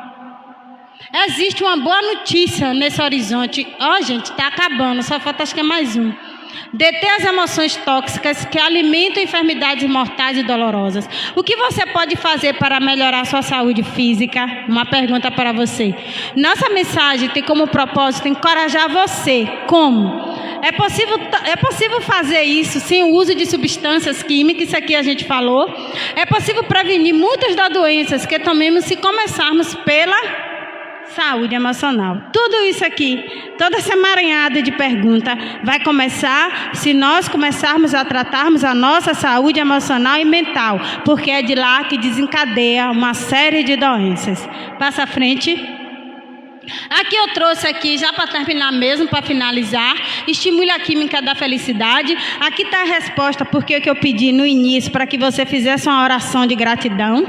Existe uma boa notícia nesse horizonte. Gente, está acabando, só falta acho que é mais um. Deter as emoções tóxicas que alimentam enfermidades mortais e dolorosas. O que você pode fazer para melhorar a sua saúde física? Uma pergunta para você. Nossa mensagem tem como propósito encorajar você. Como? É possível fazer isso sem o uso de substâncias químicas, isso aqui a gente falou. É possível prevenir muitas das doenças que tomemos se começarmos pela saúde emocional. Tudo isso aqui, toda essa emaranhada de pergunta vai começar se nós começarmos a tratarmos a nossa saúde emocional e mental, porque é de lá que desencadeia uma série de doenças. Passa à frente. Aqui eu trouxe aqui, já para terminar mesmo, para finalizar, estimule a química da felicidade. Aqui está a resposta, porque que eu pedi no início, para que você fizesse uma oração de gratidão.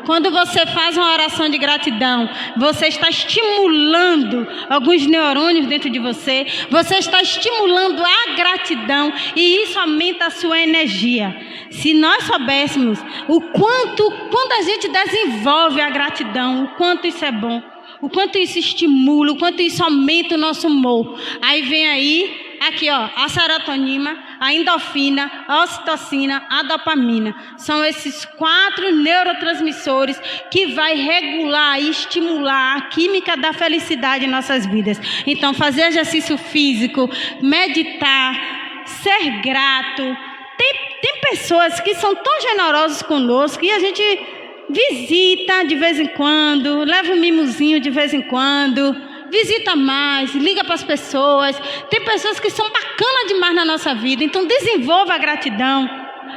Quando você faz uma oração de gratidão, você está estimulando alguns neurônios dentro de você, você está estimulando a gratidão e isso aumenta a sua energia. Se nós soubéssemos quando a gente desenvolve a gratidão, o quanto isso é bom, o quanto isso estimula, o quanto isso aumenta o nosso humor. Aí vem aí, aqui ó, a serotonina, a endorfina, a ocitocina, a dopamina. São esses 4 neurotransmissores que vai regular e estimular a química da felicidade em nossas vidas. Então, fazer exercício físico, meditar, ser grato. Tem pessoas que são tão generosas conosco e a gente visita de vez em quando, leva um mimozinho de vez em quando, visita mais, liga para as pessoas. Tem pessoas que são bacanas demais na nossa vida, então desenvolva a gratidão.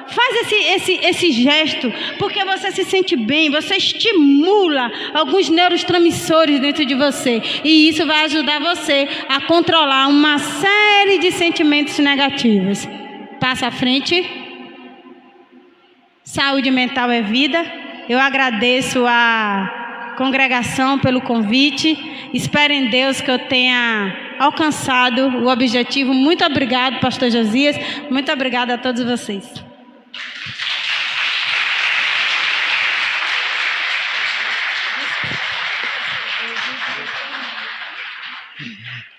Faz esse gesto, porque você se sente bem, você estimula alguns neurotransmissores dentro de você. E isso vai ajudar você a controlar uma série de sentimentos negativos. Passa à frente. Saúde mental é vida. Eu agradeço a congregação pelo convite. Espero em Deus que eu tenha alcançado o objetivo. Muito obrigado, pastor Josias. Muito obrigada a todos vocês.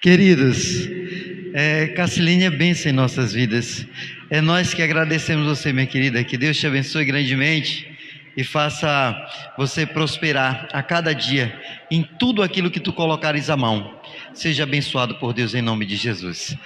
Queridos, Cassiline é bênção em nossas vidas. É nós que agradecemos você, minha querida. Que Deus te abençoe grandemente e faça você prosperar a cada dia em tudo aquilo que tu colocares a mão. Seja abençoado por Deus em nome de Jesus.